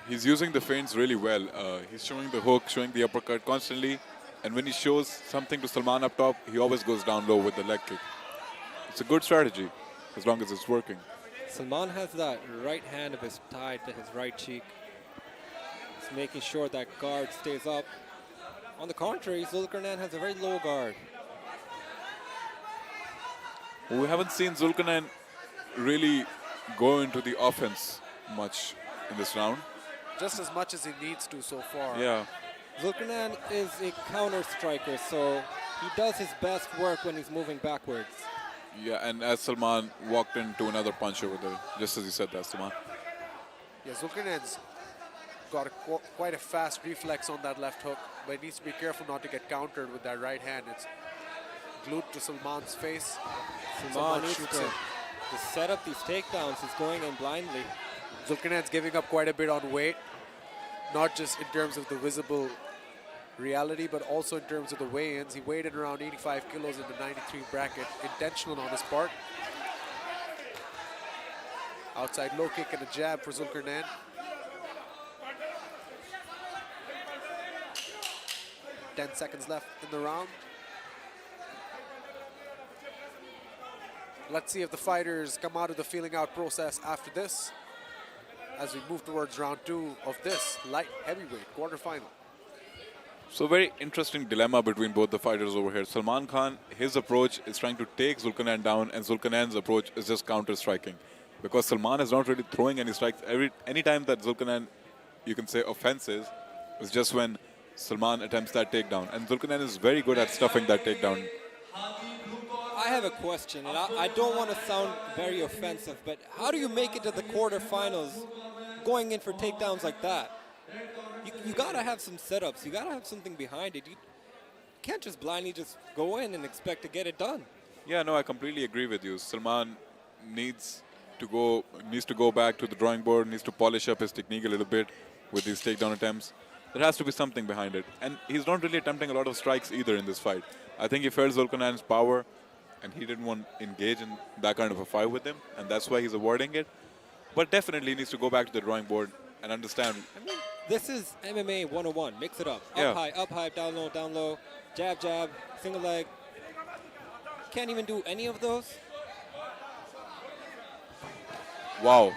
He's using the feints really well. He's showing the hook, showing the uppercut constantly. And when he shows something to Salman up top, he always goes down low with the leg kick. It's a good strategy, as long as it's working. Salman has that right hand of his tied to his right cheek. He's making sure that guard stays up. On the contrary, Zulkarnain has a very low guard. We haven't seen Zulkarnain really go into the offense much in this round. Just as much as he needs to so far. Yeah. Zulkarnain is a counter striker, so he does his best work when he's moving backwards. Yeah, and as Salman walked into another punch over there, just as you said that, Salman. Yeah, Zulkarnain's got quite a fast reflex on that left hook, but he needs to be careful not to get countered with that right hand. It's glued to Salman's face. Salman needs shoots to in. set up these takedowns. He's going in blindly. Zulkarnain's giving up quite a bit on weight, not just in terms of the visible reality, but also in terms of the weigh-ins. He weighed in around 85 kilos in the 93 bracket, intentional on his part. Outside low kick and a jab for Zulkarnain. Ten seconds left in the round. Let's see if the fighters come out of the feeling out process after this, as we move towards round 2 of this light heavyweight quarterfinal. So very interesting dilemma between both the fighters over here. Salman Khan, his approach is trying to take Zulkarnain down, and Zulkarnain's approach is just counter-striking. Because Salman is not really throwing any strikes. Any time that Zulkarnain, you can say, offenses, is just when Salman attempts that takedown. And Zulkarnain is very good at stuffing that takedown. I have a question, and I don't want to sound very offensive, but how do you make it to the quarterfinals going in for takedowns like that? You got to have some setups. You got to have something behind it. You can't just blindly just go in and expect to get it done. Yeah, no, I completely agree with you. Salman needs to go back to the drawing board, needs to polish up his technique a little bit with these takedown attempts. There has to be something behind it. And he's not really attempting a lot of strikes either in this fight. I think he felt Zulkarnain's power, and he didn't want to engage in that kind of a fight with him, and that's why he's avoiding it. But definitely he needs to go back to the drawing board and understand. I mean, this is MMA 101. Mix it up. Yeah. Up high, down low, jab, jab, single leg. Can't even do any of those. Wow.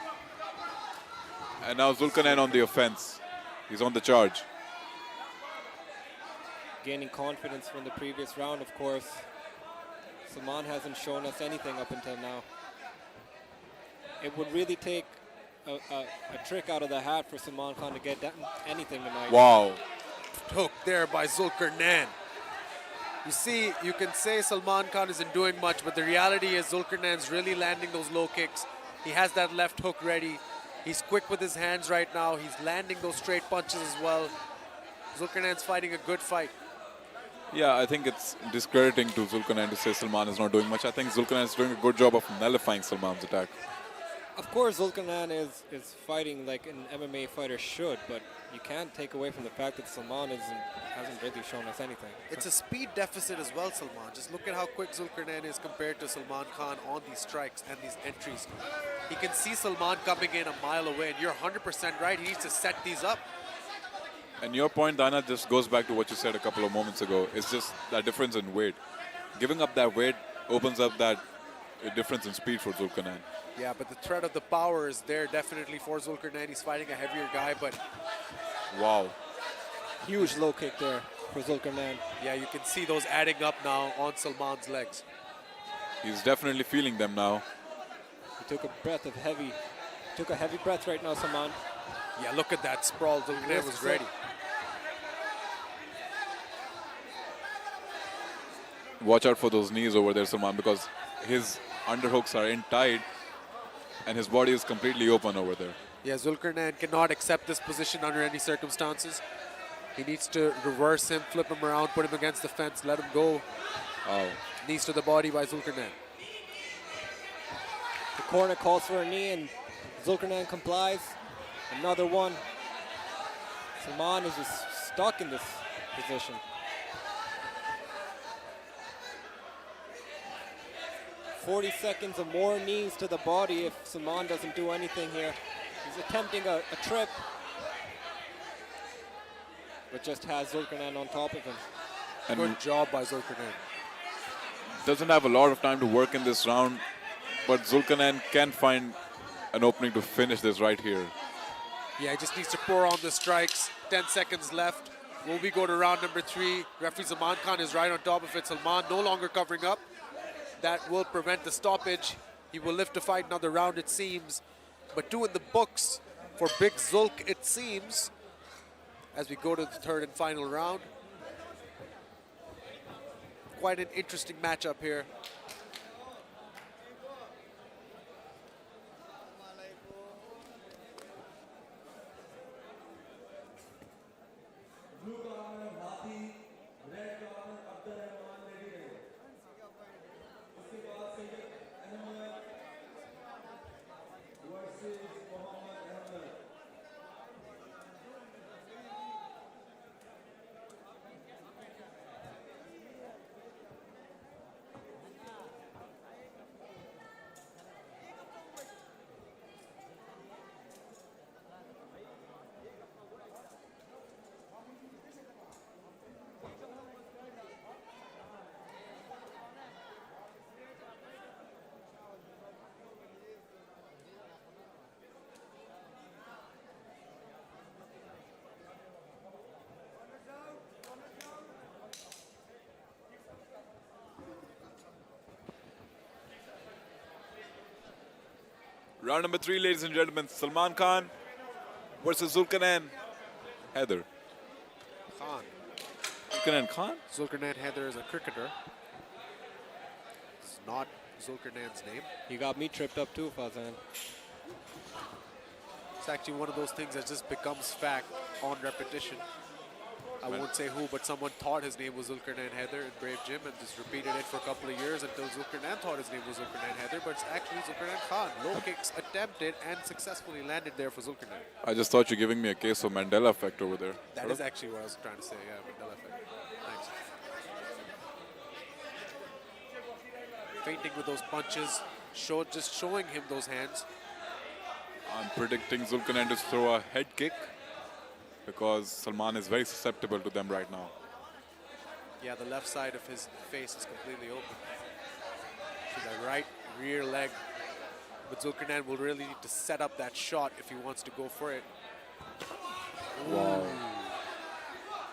And now Zulkarnain on the offense. He's on the charge. Gaining confidence from the previous round, of course. Salman hasn't shown us anything up until now. It would really take a trick out of the hat for Salman Khan to get anything tonight. Wow. Hook there by Zulkarnain. You see, you can say Salman Khan isn't doing much, but the reality is Zulkarnain's really landing those low kicks. He has that left hook ready. He's quick with his hands right now. He's landing those straight punches as well. Zulkarnain's fighting a good fight. Yeah, I think it's discrediting to Zulkarnain to say Salman is not doing much. I think Zulkarnain is doing a good job of nullifying Salman's attack. Of course, Zulkarnain is fighting like an MMA fighter should, but you can't take away from the fact that Salman hasn't really shown us anything. It's a speed deficit as well, Salman. Just look at how quick Zulkarnain is compared to Salman Khan on these strikes and these entries. He can see Salman coming in a mile away, and you're 100% right. He needs to set these up. And your point, Dana, just goes back to what you said a couple of moments ago. It's just that difference in weight. Giving up that weight opens up that difference in speed for Zulkarnain. Yeah, but the threat of the power is there definitely for Zulkarnain. He's fighting a heavier guy, but Wow. Huge low kick there for Zulkarnain. yeah, you can see those adding up now on Salman's legs. He's definitely feeling them now. He took a heavy breath right now, Salman. Yeah, look at that sprawl. Zulkarnain was ready. Watch out for those knees over there, Salman, because his underhooks are in tight and his body is completely open over there. Yeah, Zulkarnain cannot accept this position under any circumstances. He needs to reverse him, flip him around, put him against the fence, let him go. Oh. Knees to the body by Zulkarnain. The corner calls for a knee and Zulkarnain complies. Another one. Salman is just stuck in this position. "40 seconds of more knees to the body if Salman doesn't do anything here. He's attempting a trip, but just has Zulkarnain on top of him. And Good job by Zulkarnain. doesn't have a lot of time to work in this round, but Zulkarnain can find an opening to finish this right here. Yeah, he just needs to pour on the strikes. 10 seconds left. Will we go to round number 3? Referee Zaman Khan is right on top of it. Salman no longer covering up. that will prevent the stoppage. He will live to fight another round, it seems. But 2 in the books for Big Zulk, it seems, as we go to the third and final round. Quite an interesting matchup here. Blue corner Hadi, red corner Abdul Rahman ready रहे। उसके बाद Syed Ahmed versus Mohammed Ahmed. Round number 3, ladies and gentlemen. Salman Khan versus Zulkarnain Haider. Khan. Zulkarnain Khan? Zulkarnain Haider is a cricketer. It's not Zulkarnain's name. You got me tripped up too, Fazan. It's actually one of those things that just becomes fact on repetition. I won't say who, but someone thought his name was Zulkarnain Haider in Brave Gym and just repeated it for a couple of years until Zulkarnain thought his name was Zulkarnain Haider, but it's actually Zulkarnain Khan. Low kicks attempted and successfully landed there for Zulkarnain. I just thought you were giving me a case of Mandela effect over there. That is actually what I was trying to say, yeah, Mandela effect. Thanks. Feinting with those punches, just showing him those hands. I'm predicting Zulkarnain to throw a head kick because Salman is very susceptible to them right now. Yeah, the left side of his face is completely open. So that right rear leg. But Zulkarnain will really need to set up that shot if he wants to go for it. Wow.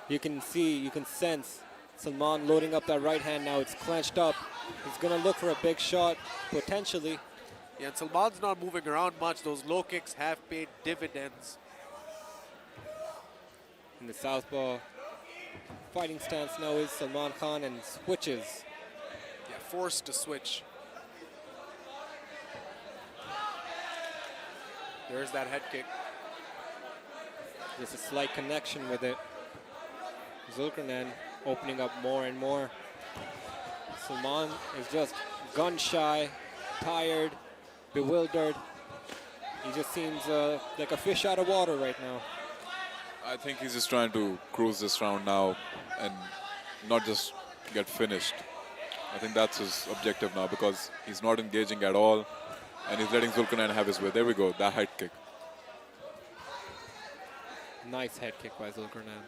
You can see, you can sense Salman loading up that right hand now. It's clenched up. He's going to look for a big shot, potentially. Yeah, and Salman's not moving around much. Those low kicks have paid dividends. In the southpaw fighting stance now is Salman Khan and switches. Yeah, forced to switch. There's that head kick. There's a slight connection with it. Zulkarnain opening up more and more. Salman is just gun shy, tired, bewildered. He just seems like a fish out of water right now. I think he's just trying to cruise this round now and not just get finished. I think that's his objective now because he's not engaging at all and he's letting Zulkarnain have his way. There we go, that head kick. Nice head kick by Zulkarnain.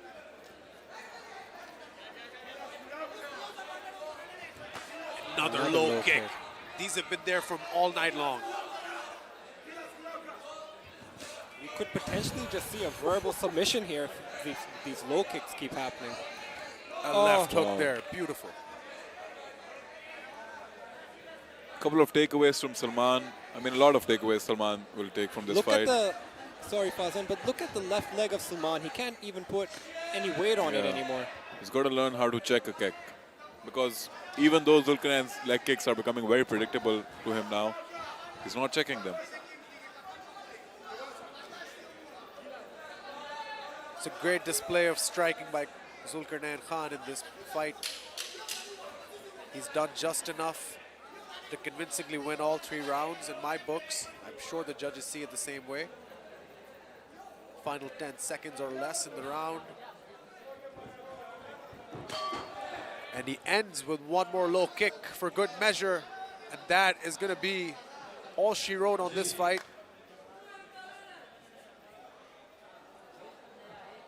Another low kick. These have been there from all night long. We could potentially just see a verbal submission here if these low kicks keep happening. A left hook there, beautiful. Couple of takeaways from Salman. I mean, a lot of takeaways Salman will take from this Look fight. at the, sorry Fazan, but look at the left leg of Salman. He can't even put any weight on it anymore. He's got to learn how to check a kick because even though Zulkarnain's leg kicks are becoming very predictable to him now, he's not checking them. It's a great display of striking by Zulkarnain Khan in this fight. He's done just enough to convincingly win all 3 rounds in my books. I'm sure the judges see it the same way. Final 10 seconds or less in the round. And he ends with one more low kick for good measure. And that is going to be all she wrote on this fight.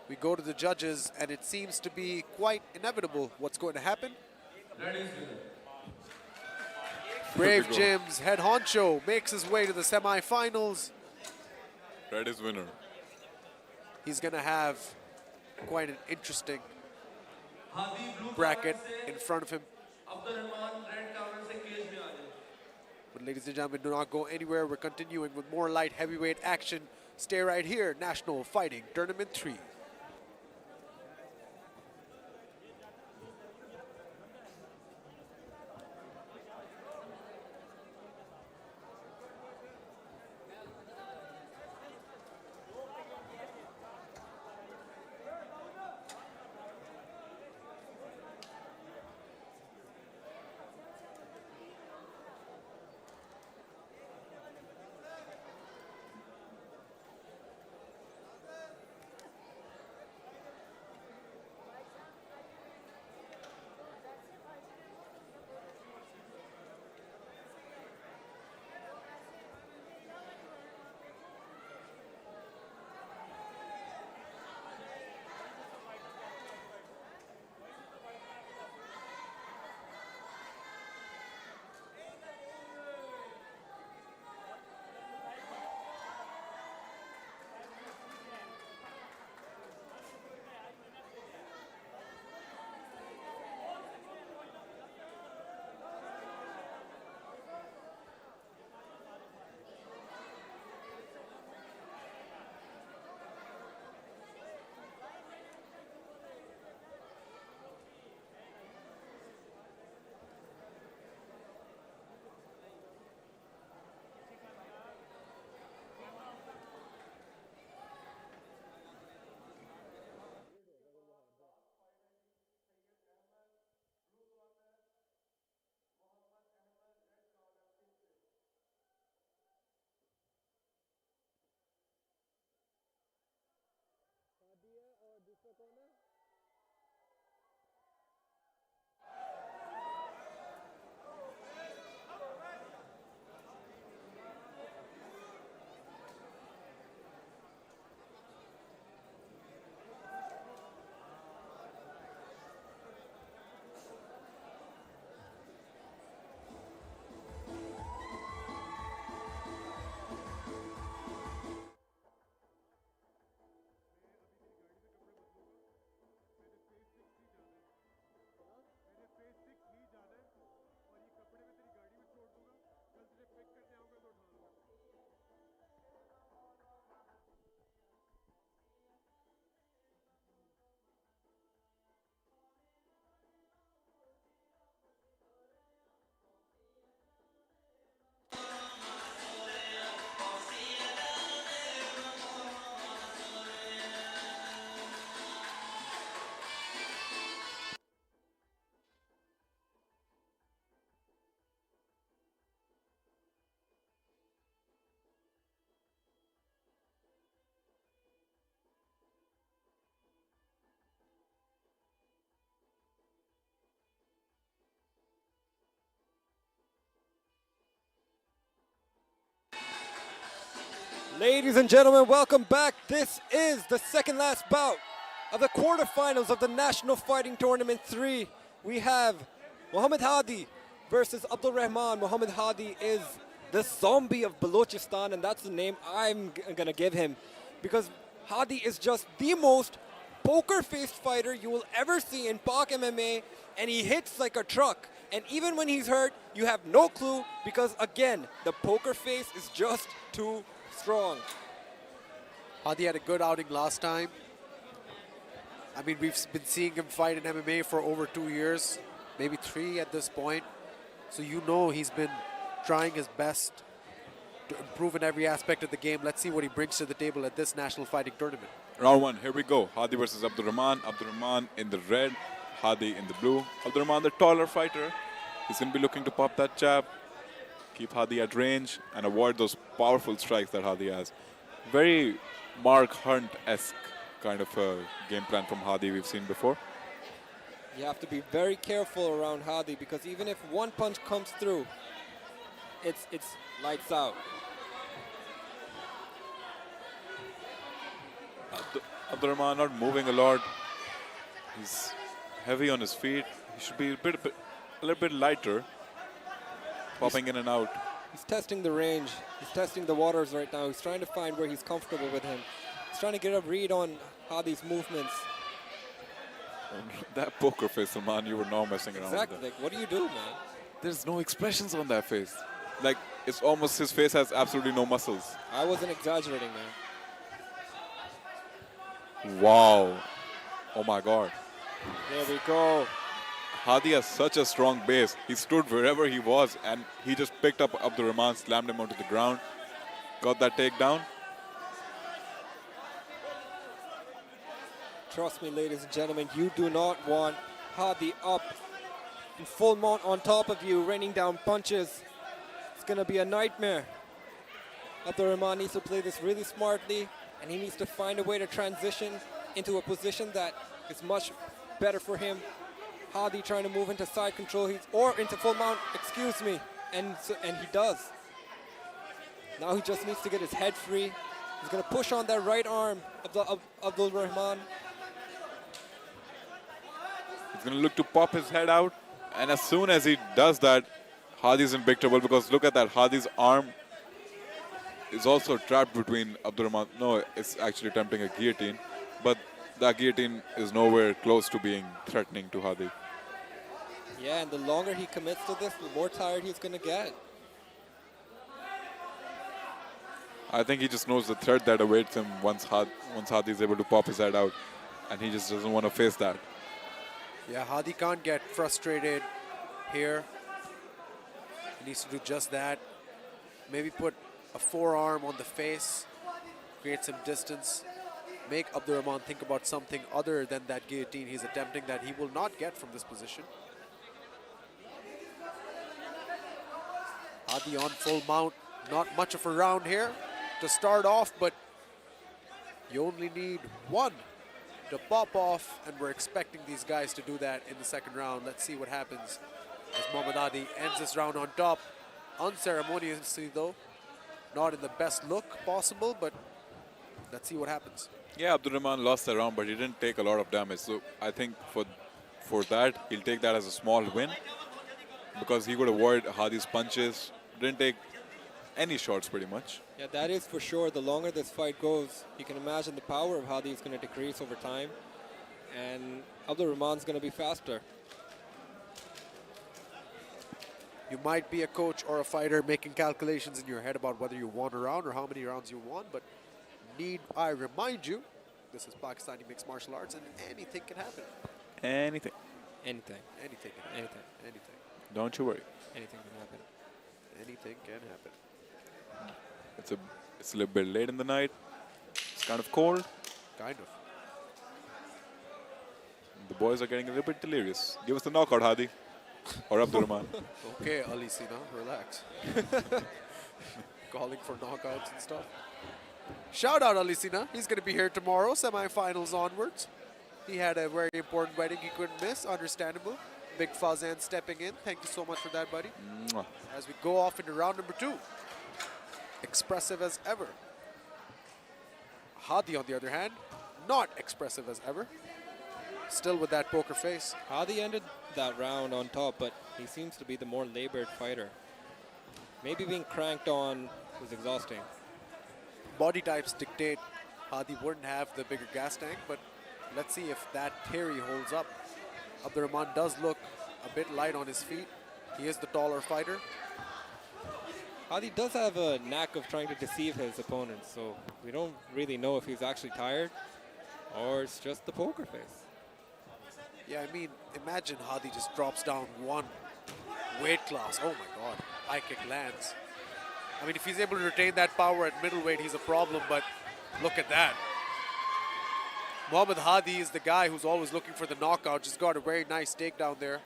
We go to the judges, and it seems to be quite inevitable what's going to happen. Brave Gym's head honcho makes his way to the semifinals. Red is winner. He's going to have quite an interesting bracket in front of him. Abdul Rahman red corner से cage में आ जाए. But ladies and gentlemen, do not go anywhere. We're continuing with more light heavyweight action. Stay right here. National Fighting Tournament 3. और दूसरा कौन है? Ladies and gentlemen, welcome back. This is the second last bout of the quarterfinals of the National Fighting Tournament 3. We have Muhammad Hadi versus Abdul Rahman. Muhammad Hadi is the zombie of Balochistan, and that's the name I'm going to give him, because Hadi is just the most poker-faced fighter you will ever see in Pak MMA, and he hits like a truck. And even when he's hurt, you have no clue, because again, the poker face is just too strong. Hadi had a good outing last time. I mean, we've been seeing him fight in MMA for over 2 years, maybe 3 at this point. So you know he's been trying his best to improve in every aspect of the game. Let's see what he brings to the table at this National Fighting Tournament. Round 1, here we go. Hadi versus Abdul Rahman. Abdul Rahman in the red, Hadi in the blue. Abdul Rahman, the taller fighter. He's going to be looking to pop that jab, keep Hadi at range, and avoid those powerful strikes that Hadi has. Very Mark Hunt-esque kind of a game plan from Hadi we've seen before. You have to be very careful around Hadi, because even if one punch comes through, it's lights out. Abdul Rahman not moving a lot. He's heavy on his feet. He should be a little bit lighter, popping in and out. He's testing the range. He's testing the waters right now. He's trying to find where he's comfortable with him. He's trying to get a read on Hadi's movements. That poker face, Salman, you were not messing around Exactly. with that. Like, what do you do, man? There's no expressions on that face. Like, it's almost his face has absolutely no muscles. I wasn't exaggerating, man. Wow. Oh my God. There we go. Hadi has such a strong base. He stood wherever he was and he just picked up Abdur Rahman, slammed him onto the ground, got that takedown. Trust me, ladies and gentlemen, you do not want Hadi up in full mount on top of you, raining down punches. It's going to be a nightmare. Abdur Rahman needs to play this really smartly, and he needs to find a way to transition into a position that is much better for him. Hadi trying to move into side control, or into full mount, excuse me, and he does. Now he just needs to get his head free. He's going to push on that right arm of Abdul Rahman. He's going to look to pop his head out. And as soon as he does that, Hadi's in big trouble because look at that. Hadi's arm is also trapped between Abdur Rahman. No, it's actually attempting a guillotine. But that guillotine is nowhere close to being threatening to Hadi. Yeah, and the longer he commits to this, the more tired he's going to get. I think he just knows the threat that awaits him once Hadi is able to pop his head out. And he just doesn't want to face that. Yeah, Hadi can't get frustrated here. He needs to do just that. Maybe put a forearm on the face, create some distance, make Abdur Rahman think about something other than that guillotine he's attempting that he will not get from this position. Hadi on full mount, not much of a round here to start off, but you only need one to pop off, and we're expecting these guys to do that in the second round. Let's see what happens as Muhammad Hadi ends this round on top. Unceremoniously though, not in the best look possible, but let's see what happens. Yeah, Abdur Rahman lost the round, but he didn't take a lot of damage. So I think for that, he'll take that as a small win because he would avoid Hadi's punches. Didn't take any shots pretty much. Yeah, that is for sure. The longer this fight goes, you can imagine the power of Hadi is going to decrease over time. And Abdur Rahman's going to be faster. You might be a coach or a fighter making calculations in your head about whether you won a round or how many rounds you won, but need I remind you, this is Pakistani mixed martial arts and anything can happen. Anything. Anything. Anything can happen. Anything. Anything. Don't you worry. Anything can happen. Anything can happen. It's a little bit late in the night. It's kind of cold. Kind of. The boys are getting a little bit delirious. Give us the knockout, Hadi. Or Abdur Rahman. Okay, Ali Sina, relax. Calling for knockouts and stuff. Shout out Ali Sina. He's going to be here tomorrow, semifinals onwards. He had a very important wedding he couldn't miss, understandable. Big Fazan stepping in. Thank you so much for that, buddy. Mwah. As we go off into round number 2. Expressive as ever. Hadi, on the other hand, not expressive as ever. Still with that poker face. Hadi ended that round on top, but he seems to be the more labored fighter. Maybe being cranked on was exhausting. Body types dictate Hadi wouldn't have the bigger gas tank, but let's see if that theory holds up. Abdur Rahman does look a bit light on his feet. He is the taller fighter. Hadi does have a knack of trying to deceive his opponents, so we don't really know if he's actually tired or it's just the poker face. Yeah, I mean, imagine Hadi just drops down one weight class. Oh my God, high kick lands. I mean, if he's able to retain that power at middleweight, he's a problem, but look at that. Muhammad Hadi is the guy who's always looking for the knockout. Just got a very nice takedown there.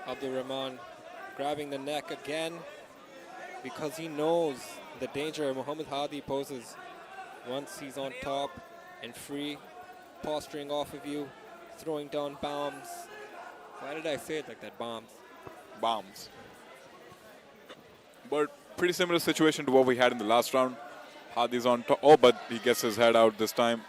Abdur Rahman grabbing the neck again because he knows the danger Muhammad Hadi poses once he's on top and free, posturing off of you, throwing down bombs. Why did I say it like that? Bombs. Bombs. But pretty similar situation to what we had in the last round. Hadi's on top. Oh, but he gets his head out this time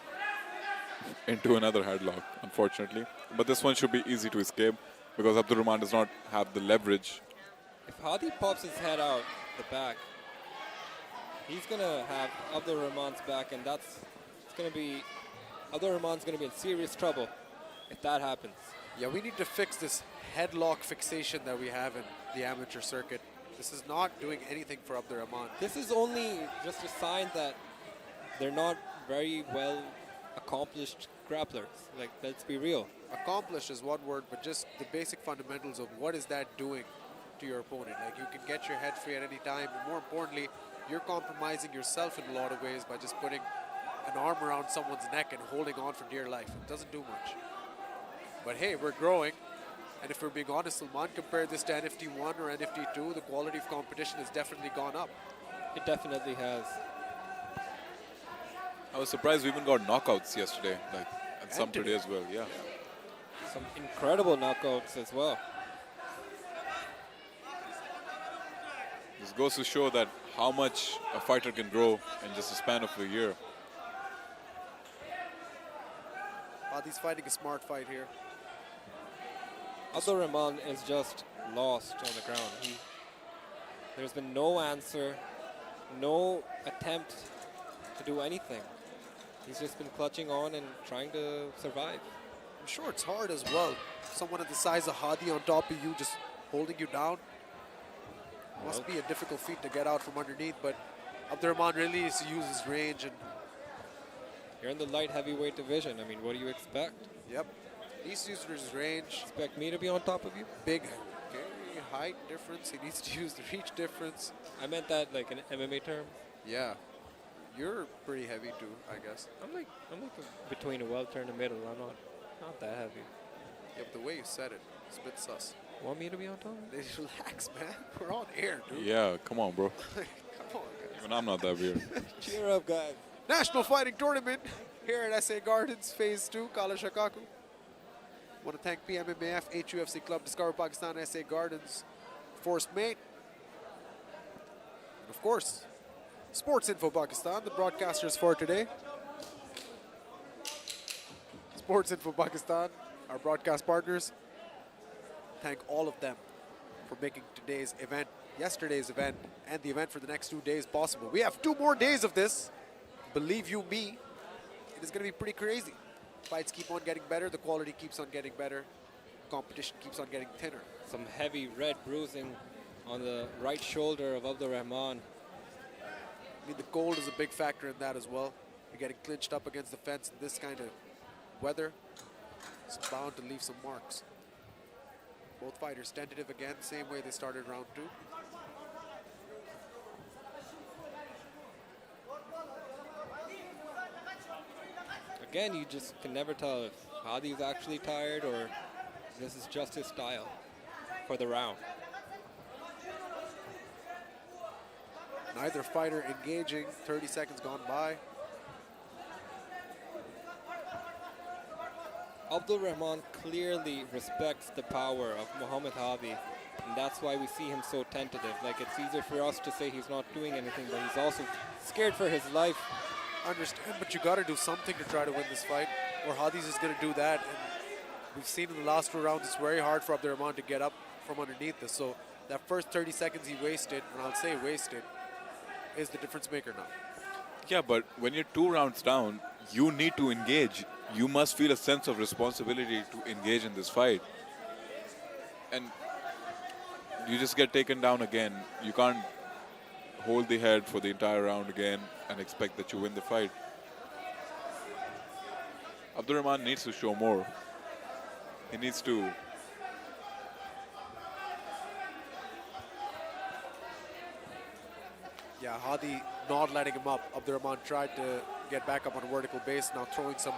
into another headlock, unfortunately. But this one should be easy to escape because Abdur Rahman does not have the leverage. If Hadi pops his head out the back, he's going to have Abdur Rahman's back, and Abdur Rahman's going to be in serious trouble. if that happens. Yeah, we need to fix this headlock fixation that we have in the amateur circuit. This is not doing anything for Abdur Rahman. This is only just a sign that they're not very well accomplished grapplers. Like, let's be real. Accomplished is one word, but just the basic fundamentals of what is that doing to your opponent. Like, you can get your head free at any time, and more importantly, you're compromising yourself in a lot of ways by just putting an arm around someone's neck and holding on for dear life. It doesn't do much. But hey, we're growing. And if we're being honest, Salman, compare this to NFT 1 or NFT 2, the quality of competition has definitely gone up. It definitely has. I was surprised we even got knockouts yesterday, like, and some today as well. Yeah. Some incredible knockouts as well. This goes to show that how much a fighter can grow in just a span of a year. He's fighting a smart fight here. Abdur Rahman is just lost on the ground. There's been no answer, no attempt to do anything. He's just been clutching on and trying to survive. I'm sure it's hard as well. Someone at the size of Hadi on top of you, just holding you down. Must be a difficult feat to get out from underneath, but Abdur Rahman really needs to use his range. And you're in the light heavyweight division. I mean, what do you expect? Yep. He needs to use his range. Expect me to be on top of you? Big height difference. He needs to use the reach difference. I meant that like in MMA terms. Yeah. You're pretty heavy too, I guess. I'm like between a welter and a middle. I'm not that heavy. Yeah, but the way you said it, it's a bit sus. Want me to be on top? Relax, man. We're on air, dude. Yeah, come on, bro. Come on, guys. Even I'm not that weird. Cheer up, guys. National Fighting Tournament here at SA Gardens, Phase 2, Kala Shakaku. Want to thank PMMAF, HUFC Club, Discover Pakistan, SA Gardens, Force Mate. And of course, Sports Info Pakistan, the broadcasters for today. Sports Info Pakistan, our broadcast partners. Thank all of them for making today's event, yesterday's event, and the event for the next 2 days possible. We have 2 more days of this. Believe you me, it is going to be pretty crazy. Fights keep on getting better, the quality keeps on getting better, competition keeps on getting thinner. Some heavy red bruising on the right shoulder of Abdur Rahman. I mean, the cold is a big factor in that as well. You're getting clinched up against the fence in this kind of weather. It's bound to leave some marks. Both fighters tentative again, same way they started round 2. Again, you just can never tell if Hadi's actually tired or this is just his style for the round. Neither fighter engaging, 30 seconds gone by. Abdur Rahman clearly respects the power of Muhammad Hadi, and that's why we see him so tentative. Like, it's easier for us to say he's not doing anything, but he's also scared for his life. I understand, but you got to do something to try to win this fight, or Hadi's just going to do that. And we've seen in the last 2 rounds, it's very hard for Abdur Rahman to get up from underneath this. So that first 30 seconds he wasted, and I'll say wasted, is the difference maker now. Yeah, but when you're 2 rounds down, you need to engage. You must feel a sense of responsibility to engage in this fight. And you just get taken down again. You can't hold the head for the entire round again and expect that you win the fight. Abdur Rahman needs to show more. He needs to. Yeah, Hadi not letting him up. Abdur Rahman tried to get back up on a vertical base, now throwing some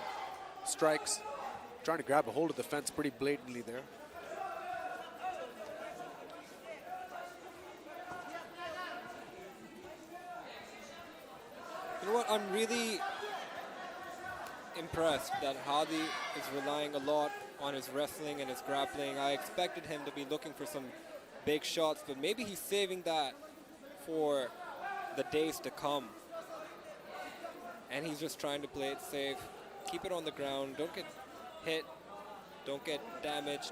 strikes, trying to grab a hold of the fence pretty blatantly there. You know what, I'm really impressed that Hadi is relying a lot on his wrestling and his grappling. I expected him to be looking for some big shots, but maybe he's saving that for the days to come. And he's just trying to play it safe, keep it on the ground, don't get hit, don't get damaged.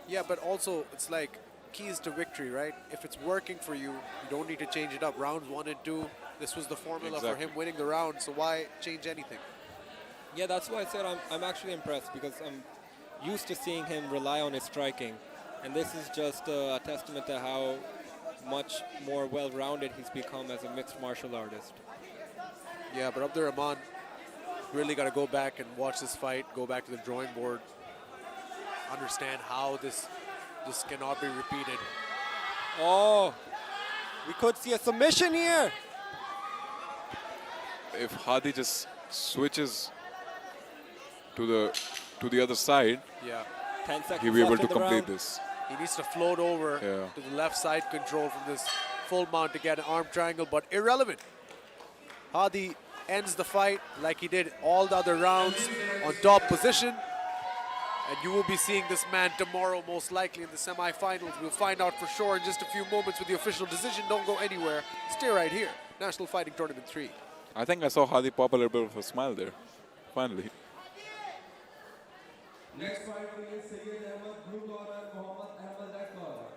Yeah, but also it's like keys to victory, right? If it's working for you, you don't need to change it up. Rounds 1 and 2, this was the formula for him winning the round, so why change anything? Yeah, that's why I said I'm actually impressed because I'm used to seeing him rely on his striking. And this is just a testament to how much more well-rounded he's become as a mixed martial artist. Yeah, but Abdur Rahman really got to go back and watch this fight, go back to the drawing board, understand how this cannot be repeated. Oh, we could see a submission here. If Hadi just switches to the other side, Yeah, 10 seconds he'll be able left to in the complete round. this. he needs to float over Yeah. to the left side control from this full mount to get an arm triangle, but irrelevant. Hadi ends the fight like he did all the other rounds on top position. And you will be seeing this man tomorrow, most likely in the semifinals. We'll find out for sure in just a few moments with the official decision. Don't go anywhere. Stay right here. National Fighting Tournament 3. I think I saw Hadi pop a little bit of a smile there. Finally. Next fighter is Sayyid Ahmed, blue corner, Muhammad Ahmed, red corner.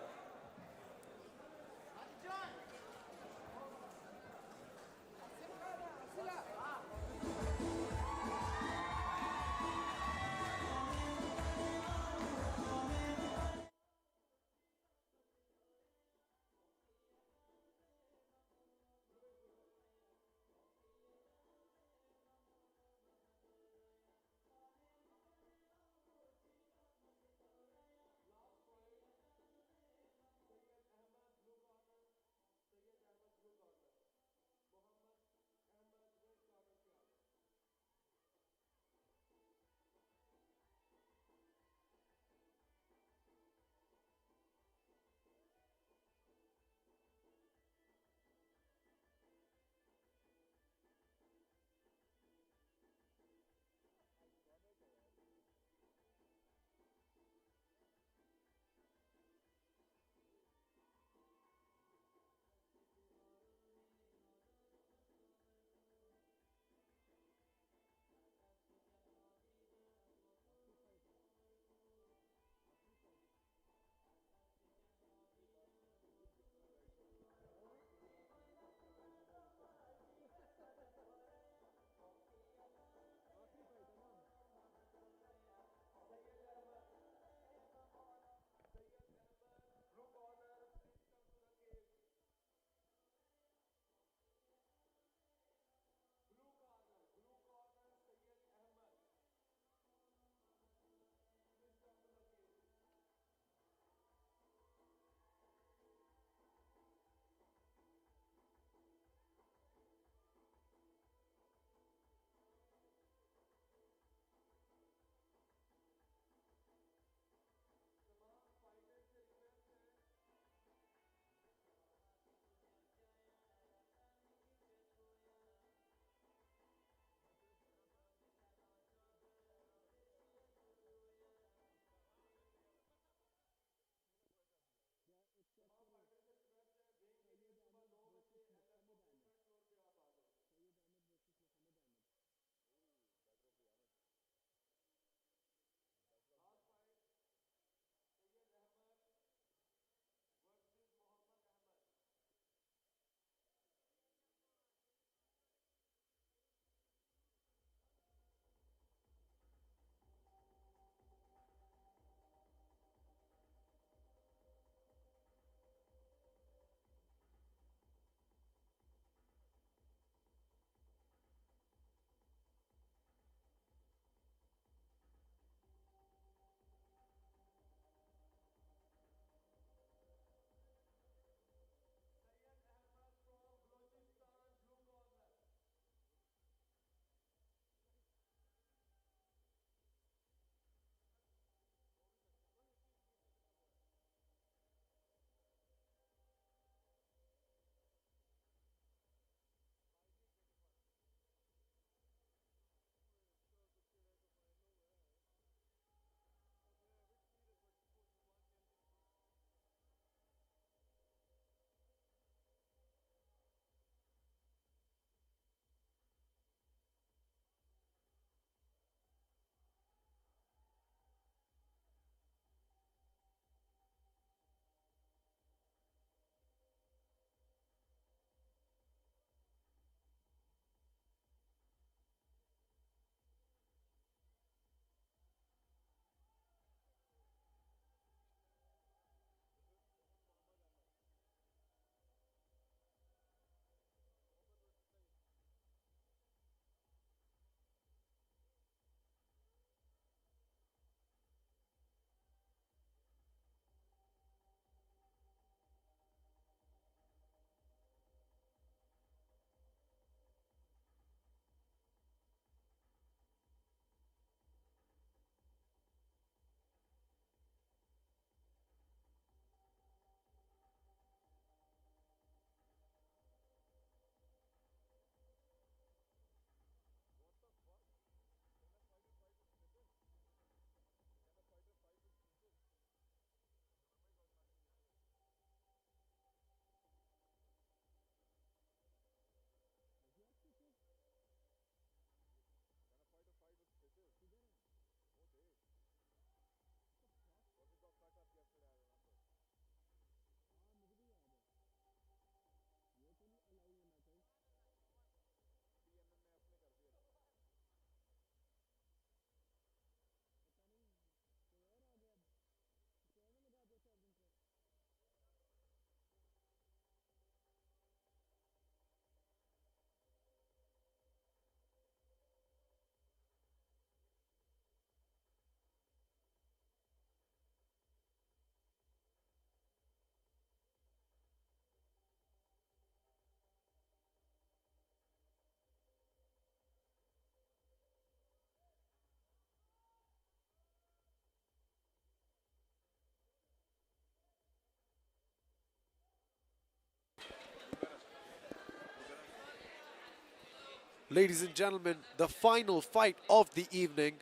Ladies and gentlemen, the final fight of the evening.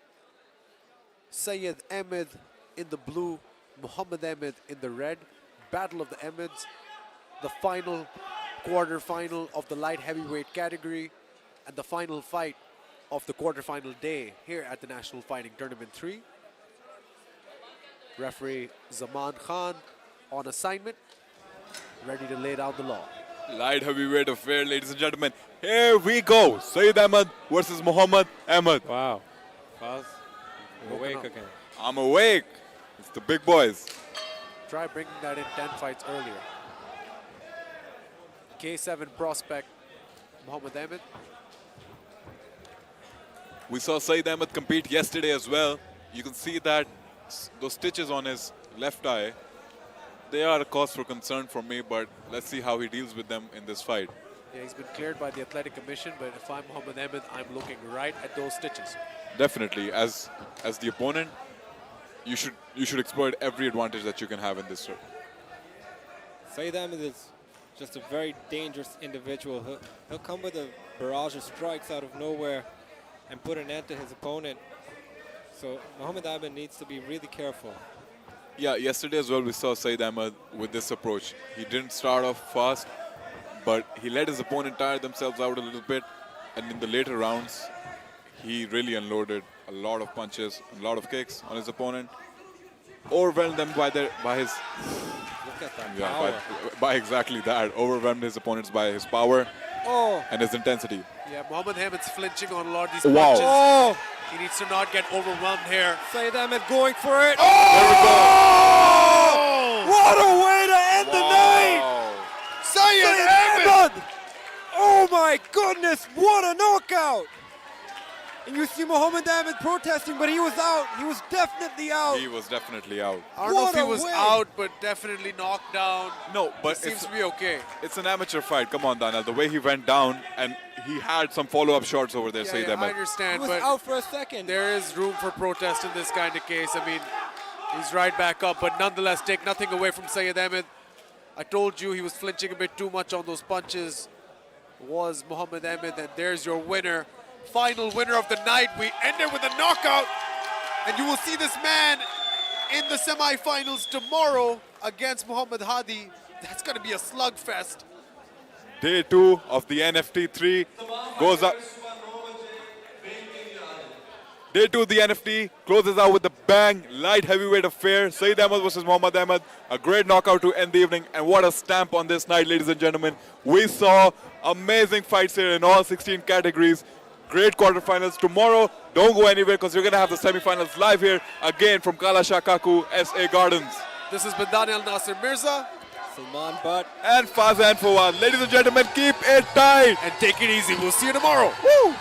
Syed Ahmed in the blue, Muhammad Ahmed in the red. Battle of the Ahmeds. The final quarter-final of the light heavyweight category. And the final fight of the quarter-final day here at the National Fighting Tournament 3. Referee Zaman Khan on assignment, ready to lay down the law. Light heavyweight affair, ladies and gentlemen. Here we go. Syed Ahmed versus Muhammad Ahmed. Wow. Faz, you're awake up. again. I'm awake. It's the big boys. Try bringing that in 10 fights earlier. K7 prospect Muhammad Ahmed. We saw Syed Ahmed compete yesterday as well. You can see that those stitches on his left eye, they are a cause for concern for me, but let's see how he deals with them in this fight. Yeah, he's been cleared by the athletic commission, but if I'm Muhammad Ahmed, I'm looking right at those stitches. Definitely, as the opponent, you should exploit every advantage that you can have in this. Syed Ahmed is just a very dangerous individual. He'll come with a barrage of strikes out of nowhere and put an end to his opponent. So Muhammad Ahmed needs to be really careful. Yeah, yesterday as well we saw Syed Ahmed with this approach. He didn't start off fast, but he let his opponent tire themselves out a little bit, and in the later rounds, he really unloaded a lot of punches, a lot of kicks on his opponent, overwhelmed them by his Look at that power. by exactly that, overwhelmed his opponents by his power and his intensity. Yeah, Muhammad Ahmed's flinching on a lot of these Wow. punches. Oh! He needs to not get overwhelmed here. Syed Ahmed going for it. There we go. What a way to end the night! Syed Ahmed! Oh my goodness, what a knockout! And you see Muhammad Ahmed protesting, but he was out. He was definitely out. He was definitely out. I don't know What if he a was win. out, but definitely knocked down. No, but Seems to be okay. it's an amateur fight. Come on, Daniel. The way he went down, and he had some follow-up shots over there, Syed I Ahmed. He understand, was but out for a second. there is room for protest in this kind of case. I mean, he's right back up, but nonetheless, take nothing away from Syed Ahmed. I told you he was flinching a bit too much on those punches. Was Muhammad Ahmed, and there's your winner. Final winner of the night. We ended with a knockout, and you will see this man in the semifinals tomorrow against Muhammad Hadi. That's going to be a slugfest. Day 2 of the NFT 3 goes up. Day 2 of the NFT closes out with a bang. Light heavyweight affair. Syed Ahmed versus Muhammad Ahmed. A great knockout to end the evening. And what a stamp on this night, ladies and gentlemen. We saw amazing fights here in all 16 categories. Great quarterfinals. Tomorrow, don't go anywhere because you're going to have the semifinals live here again from Kala Shah Kaku SA Gardens. This has been Daniel Nasser Mirza. Salman Butt. And Fazan Fawad. Ladies and gentlemen, keep it tight. And take it easy. We'll see you tomorrow. Woo!